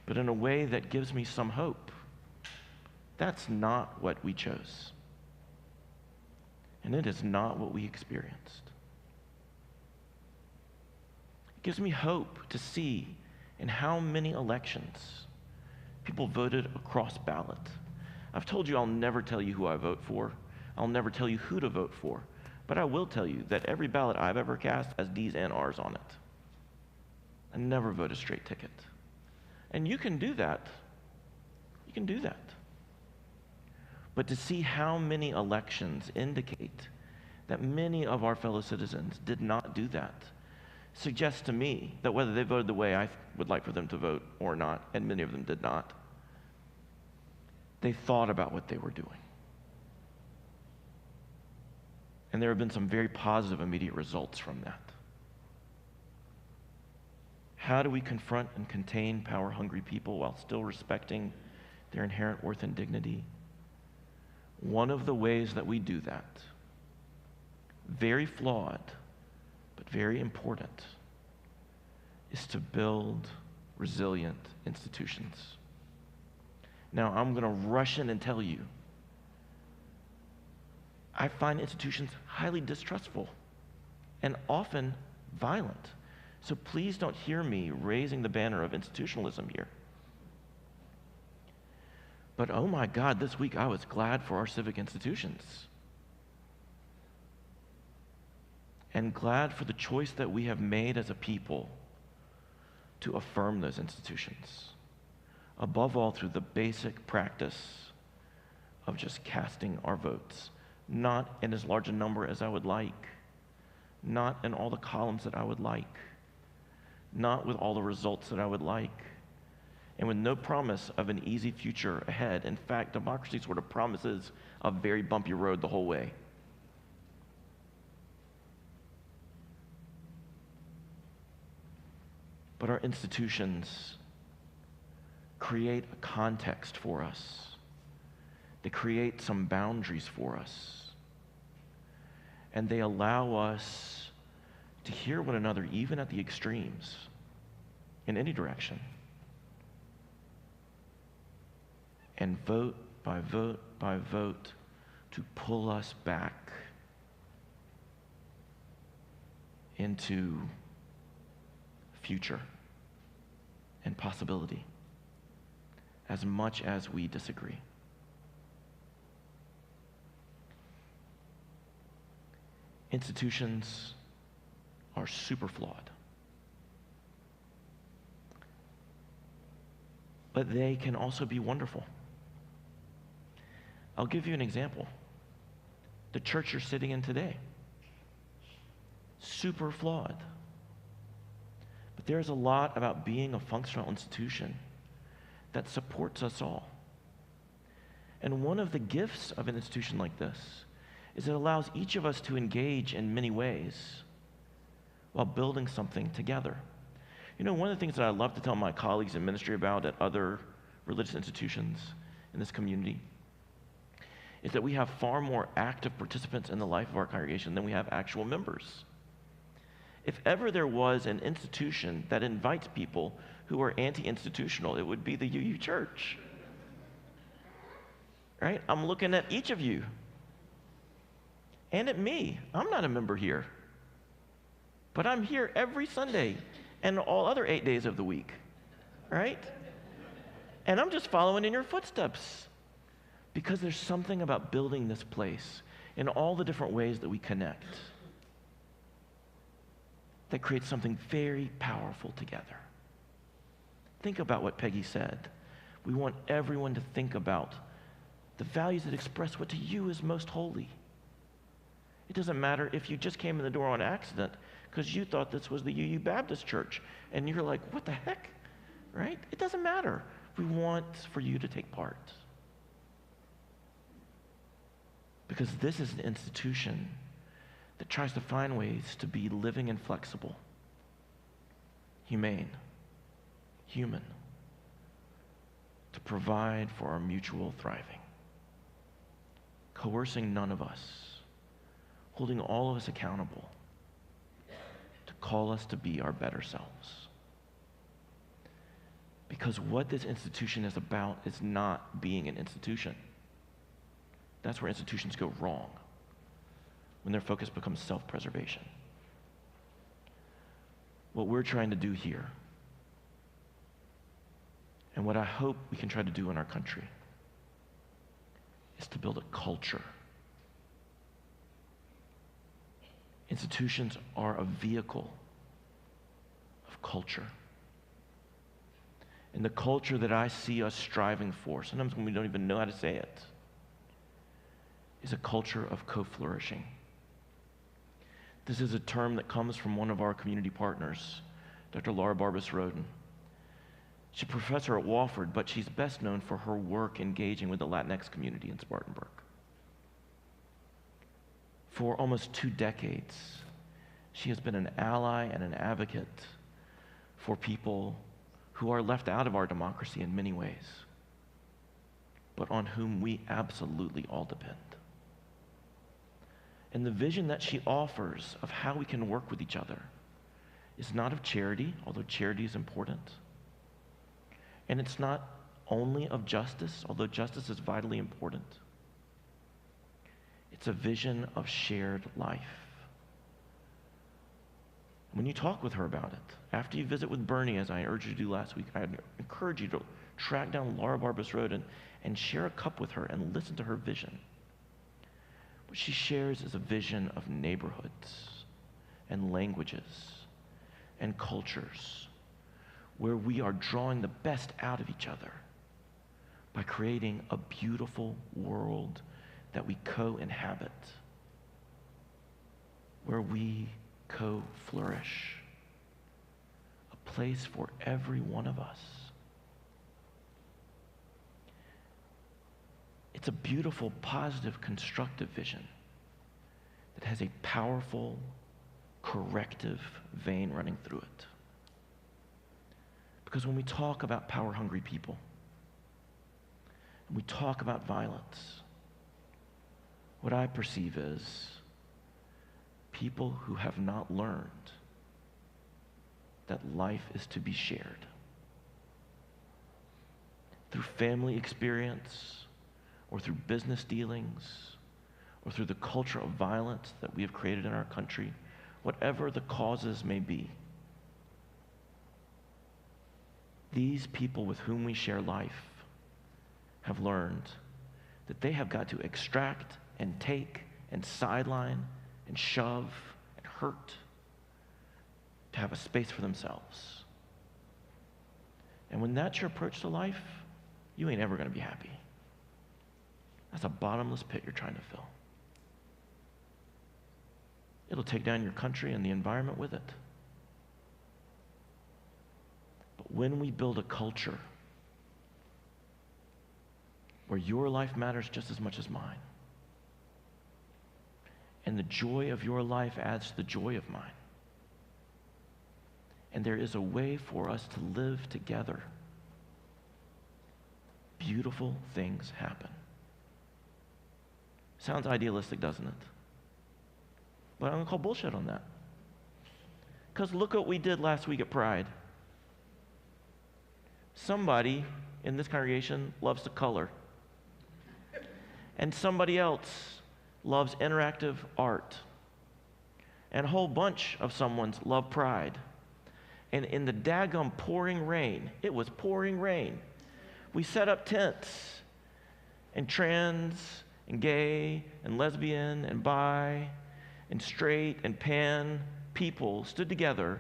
but in a way that gives me some hope. That's not what we chose. And it is not what we experienced. It gives me hope to see in how many elections people voted across ballot. I've told you I'll never tell you who I vote for. I'll never tell you who to vote for. But I will tell you that every ballot I've ever cast has D's and R's on it. I never vote a straight ticket. And you can do that. You can do that. But to see how many elections indicate that many of our fellow citizens did not do that suggests to me that whether they voted the way I would like for them to vote or not, and many of them did not, they thought about what they were doing. And there have been some very positive immediate results from that. How do we confront and contain power-hungry people while still respecting their inherent worth and dignity? One of the ways that we do that, very flawed, but very important, is to build resilient institutions. Now, I'm going to rush in and tell you, I find institutions highly distrustful and often violent. So please don't hear me raising the banner of institutionalism here. But oh my God, this week I was glad for our civic institutions. And glad for the choice that we have made as a people to affirm those institutions. Above all, through the basic practice of just casting our votes. Not in as large a number as I would like. Not in all the columns that I would like. Not with all the results that I would like. and with no promise of an easy future ahead. In fact, democracy sort of promises a very bumpy road the whole way. But our institutions create a context for us. They create some boundaries for us. And they allow us to hear one another, even at the extremes, in any direction. And vote by vote by vote to pull us back into future and possibility, as much as we disagree. Institutions are super flawed, but they can also be wonderful. I'll give you an example. The church you're sitting in today, super flawed. But there's a lot about being a functional institution that supports us all. And one of the gifts of an institution like this is it allows each of us to engage in many ways while building something together. You know, one of the things that I love to tell my colleagues in ministry about at other religious institutions in this community is that we have far more active participants in the life of our congregation than we have actual members. If ever there was an institution that invites people who are anti-institutional, it would be the UU Church. Right? I'm looking at each of you. And at me. I'm not a member here. But I'm here every Sunday and all other 8 days of the week. Right? And I'm just following in your footsteps. Because there's something about building this place in all the different ways that we connect that creates something very powerful together. Think about what Peggy said. We want everyone to think about the values that express what to you is most holy. It doesn't matter if you just came in the door on accident because you thought this was the UU Baptist Church and you're like, what the heck? Right? It doesn't matter. We want for you to take part. Because this is an institution that tries to find ways to be living and flexible, humane, human, to provide for our mutual thriving, coercing none of us, holding all of us accountable to call us to be our better selves. Because what this institution is about is not being an institution. That's where institutions go wrong, when their focus becomes self-preservation. What we're trying to do here, and what I hope we can try to do in our country, is to build a culture. Institutions are a vehicle of culture. And the culture that I see us striving for, sometimes when we don't even know how to say it, is a culture of co-flourishing. This is a term that comes from one of our community partners, Dr. Laura Barbas-Roden. She's a professor at Wofford, but she's best known for her work engaging with the Latinx community in Spartanburg. For almost 2 decades, she has been an ally and an advocate for people who are left out of our democracy in many ways, but on whom we absolutely all depend. And the vision that she offers of how we can work with each other is not of charity, although charity is important. And it's not only of justice, although justice is vitally important. It's a vision of shared life. When you talk with her about it, after you visit with Bernie, as I urged you to do last week, I encourage you to track down Laura Barbas-Roden and share a cup with her and listen to her vision. What she shares is a vision of neighborhoods and languages and cultures where we are drawing the best out of each other by creating a beautiful world that we co-inhabit, where we co-flourish, a place for every one of us It's a beautiful, positive, constructive vision that has a powerful, corrective vein running through it. Because when we talk about power-hungry people, and we talk about violence, what I perceive is people who have not learned that life is to be shared. Through family experience, or through business dealings, or through the culture of violence that we have created in our country, whatever the causes may be, these people with whom we share life have learned that they have got to extract and take and sideline and shove and hurt to have a space for themselves. And when that's your approach to life, you ain't ever going to be happy. That's a bottomless pit you're trying to fill. It'll take down your country and the environment with it. But when we build a culture where your life matters just as much as mine, and the joy of your life adds to the joy of mine, and there is a way for us to live together, beautiful things happen. Sounds idealistic, doesn't it? But I'm going to call bullshit on that. Because look what we did last week at Pride. Somebody in this congregation loves to color. And somebody else loves interactive art. And a whole bunch of someone's love Pride. And in the daggum pouring rain, it was pouring rain, we set up tents, and trans and gay and lesbian and bi and straight and pan people stood together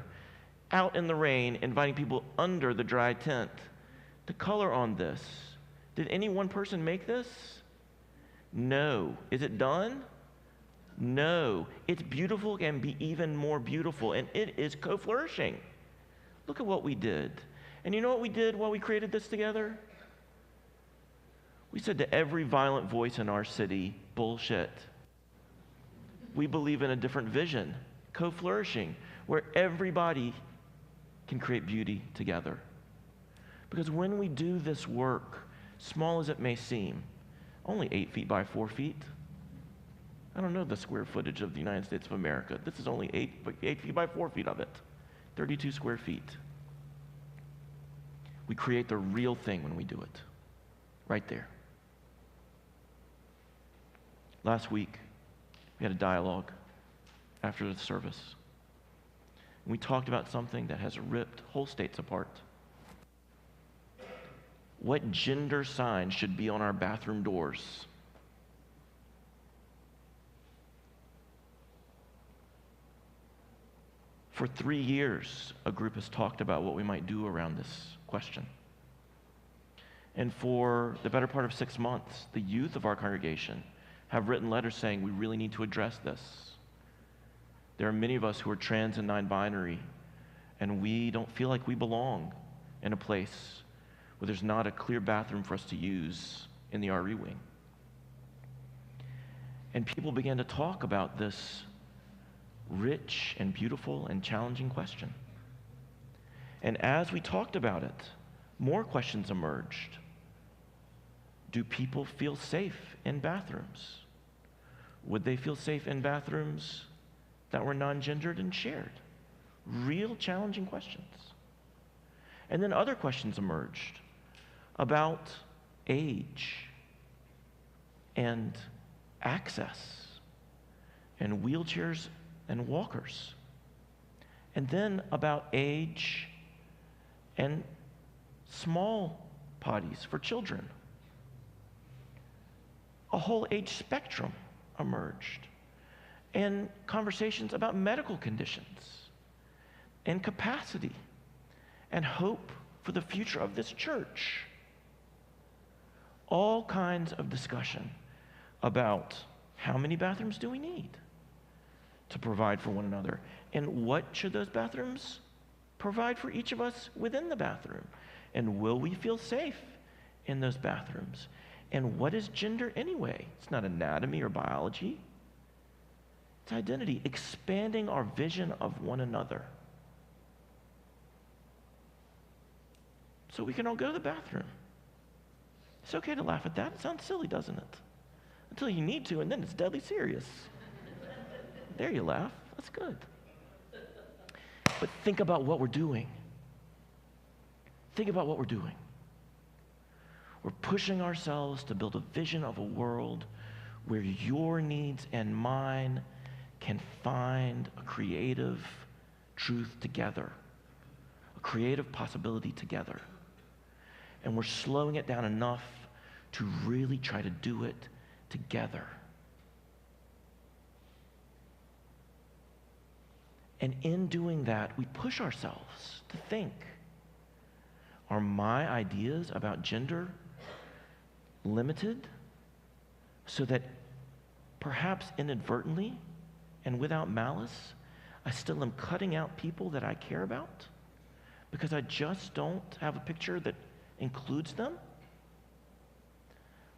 out in the rain, inviting people under the dry tent to color on this. Did any one person make this? No. Is it done? No. It's beautiful and can be even more beautiful, and it is co-flourishing. Look at what we did. And you know what we did while we created this together? We said to every violent voice in our city, bullshit. We believe in a different vision, co-flourishing, where everybody can create beauty together. Because when we do this work, small as it may seem, only 8 feet by 4 feet. I don't know the square footage of the United States of America. This is only 8 feet by 4 feet of it, 32 square feet. We create the real thing when we do it, right there. Last week, we had a dialogue after the service. And we talked about something that has ripped whole states apart. What gender sign should be on our bathroom doors? For 3 years, a group has talked about what we might do around this question. And for the better part of 6 months, the youth of our congregation have written letters saying we really need to address this. There are many of us who are trans and non-binary, and we don't feel like we belong in a place where there's not a clear bathroom for us to use in the RE wing. And people began to talk about this rich and beautiful and challenging question. And as we talked about it, more questions emerged. Do people feel safe in bathrooms? Would they feel safe in bathrooms that were non-gendered and shared? Real challenging questions. And then other questions emerged about age and access and wheelchairs and walkers. And then about age and small potties for children. A whole age spectrum emerged. And conversations about medical conditions and capacity and hope for the future of this church. All kinds of discussion about how many bathrooms do we need to provide for one another, and what should those bathrooms provide for each of us within the bathroom, and will we feel safe in those bathrooms, And what is gender anyway? It's not anatomy or biology. It's identity, expanding our vision of one another. So we can all go to the bathroom. It's okay to laugh at that. It sounds silly, doesn't it? Until you need to, and then it's deadly serious. There you laugh. That's good. But think about what we're doing. Think about what we're doing. We're pushing ourselves to build a vision of a world where your needs and mine can find a creative truth together, a creative possibility together. And we're slowing it down enough to really try to do it together. And in doing that, we push ourselves to think, are my ideas about gender limited so that perhaps inadvertently and without malice, I still am cutting out people that I care about because I just don't have a picture that includes them?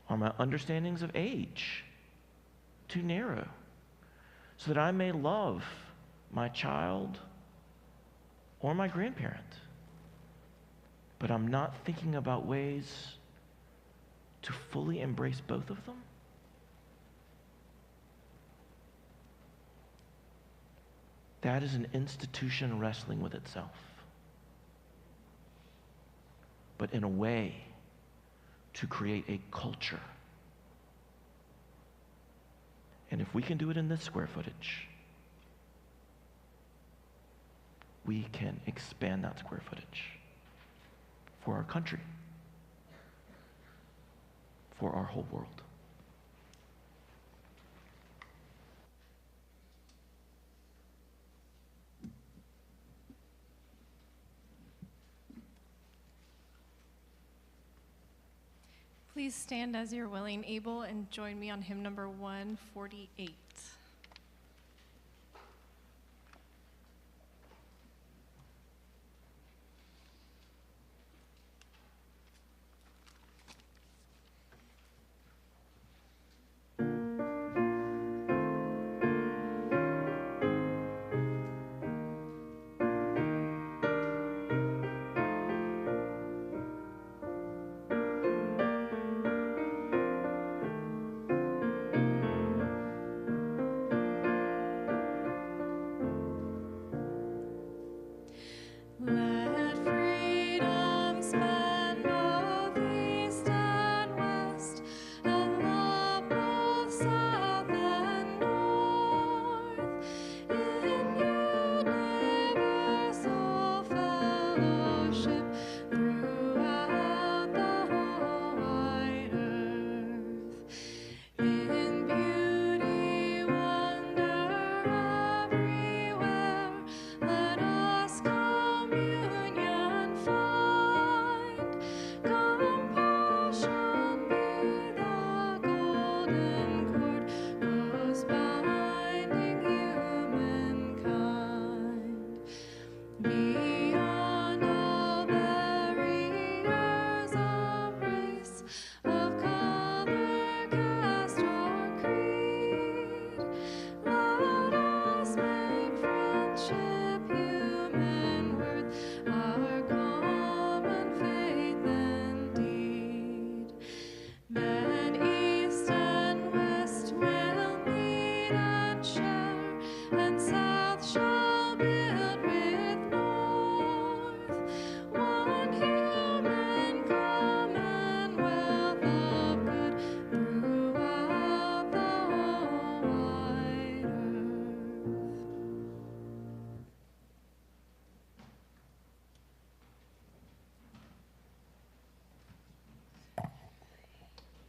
Are my understandings of age too narrow so that I may love my child or my grandparent, but I'm not thinking about ways to fully embrace both of them? That is an institution wrestling with itself, but in a way to create a culture. And if we can do it in this square footage, we can expand that square footage for our country, for our whole world. Please stand as you're willing, able, and join me on hymn number 148.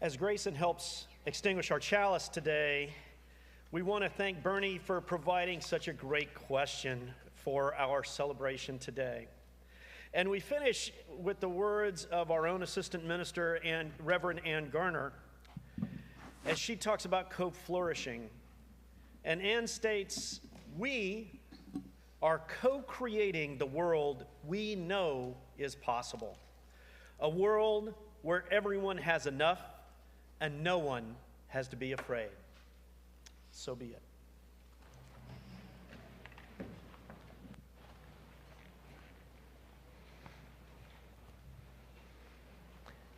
As Grayson helps extinguish our chalice today, we want to thank Bernie for providing such a great question for our celebration today. And we finish with the words of our own assistant minister, and Reverend Ann Garner, as she talks about co-flourishing. And Ann states, we are co-creating the world we know is possible. A world where everyone has enough, and no one has to be afraid. So be it.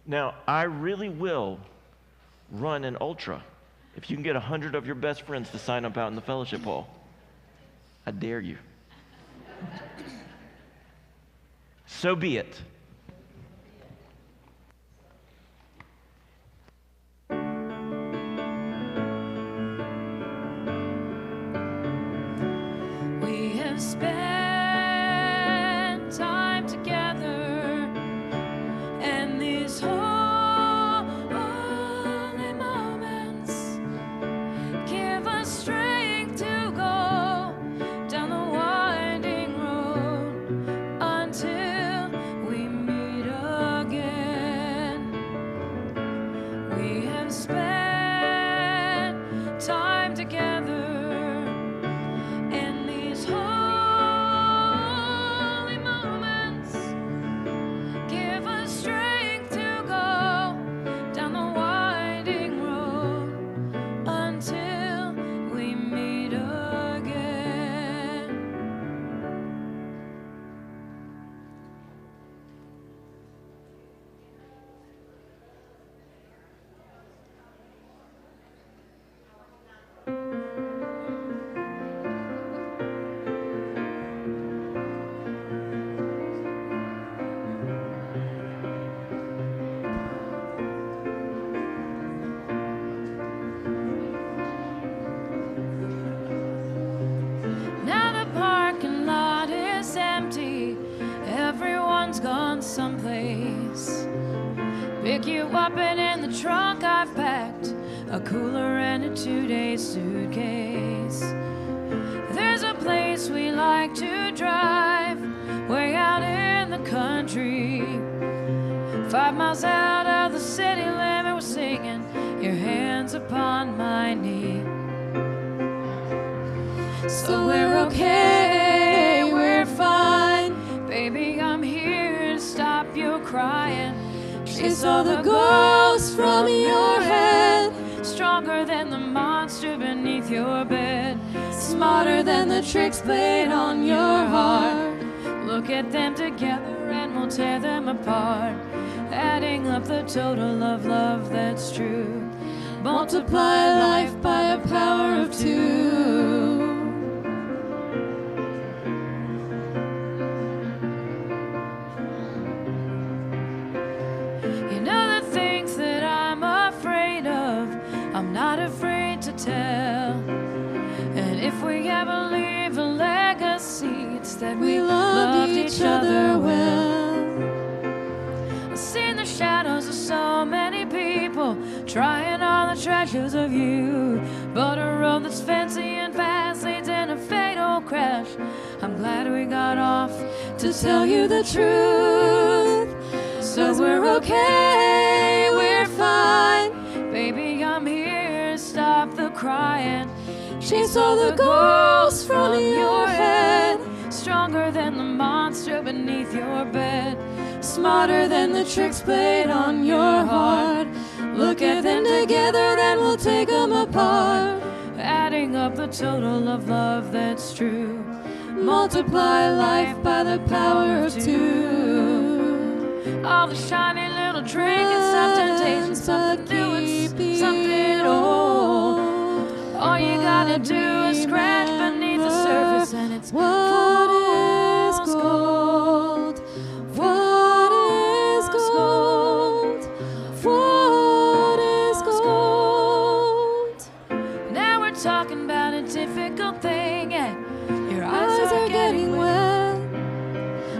Now, I really will run an ultra if you can get 100 of your best friends to sign up out in the fellowship hall. I dare you. So be it. We have spent time together, and these holy moments give us strength to go down the winding road until we meet again. We have spent time together, and these holy moments give us strength to go down the winding road until we meet again. Now the parking lot is empty, everyone's gone someplace. Pick you up and in the trunk I've packed a cooler and a 2-day suitcase. There's a place we like to drive, way out in the country. 5 miles out of the city limit, we're singing, your hands upon my knee. So we're okay, we're fine. Baby, I'm here to stop your crying. Chase all the ghosts from your head. Stronger than the monster beneath your bed. Smarter than the tricks played on your heart. Look at them together and we'll tear them apart. Adding up the total of love that's true. Multiply life by a power of 2. You know the things that I'm afraid of, I'm not afraid to tell. And if we ever leave a legacy, it's that we loved each other well. I've seen the shadows of so many people trying all the treasures of you, but a road that's fancy and fast leads in a fatal crash. I'm glad we got off to tell you the truth. So we're okay, we're fine. Baby, I'm here to stop the crying. Chase all the ghosts from your head. Stronger than the monster beneath your bed. Smarter than the tricks played on your heart. Look at them together, then we'll take them apart. Adding up the total of love that's true. Multiply life by the power of 2. All the shiny little trinkets of temptation, something new and something old. All you gotta do is scratch beneath the surface and it's What is gold? What is gold? What is gold? Now we're talking about a difficult thing and your Eyes are getting wet.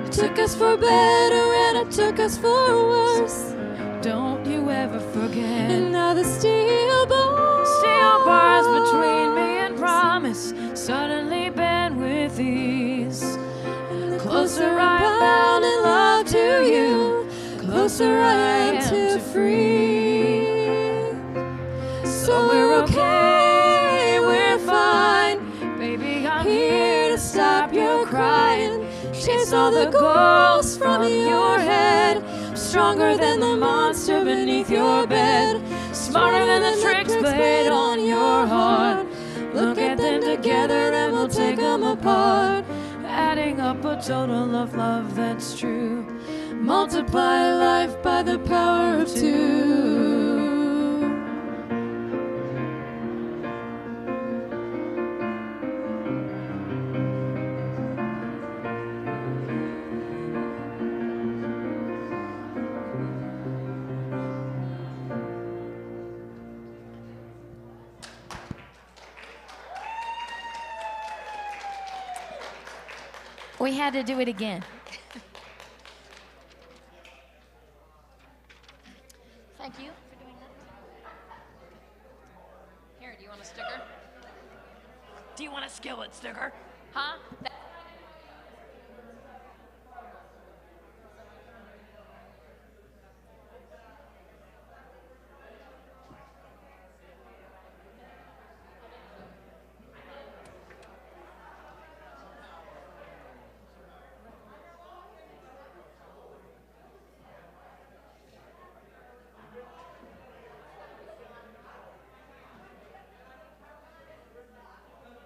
It took us for better and it took us for worse. Don't you ever forget. And now the steel bars between me and promise suddenly bend with ease. The closer I'm bound in love to you, closer I am to free. So we're okay, we're fine. Baby, I'm Here to stop your crying. Chase all the ghosts from your head. Stronger than the monster beneath your bed. smarter than the tricks played on your heart. Look at them together and we'll take them apart. Adding up a total of love that's true. Multiply life by the power of two. We had to do it again. Thank you for doing that. Here, do you want a sticker? Do you want a skillet sticker?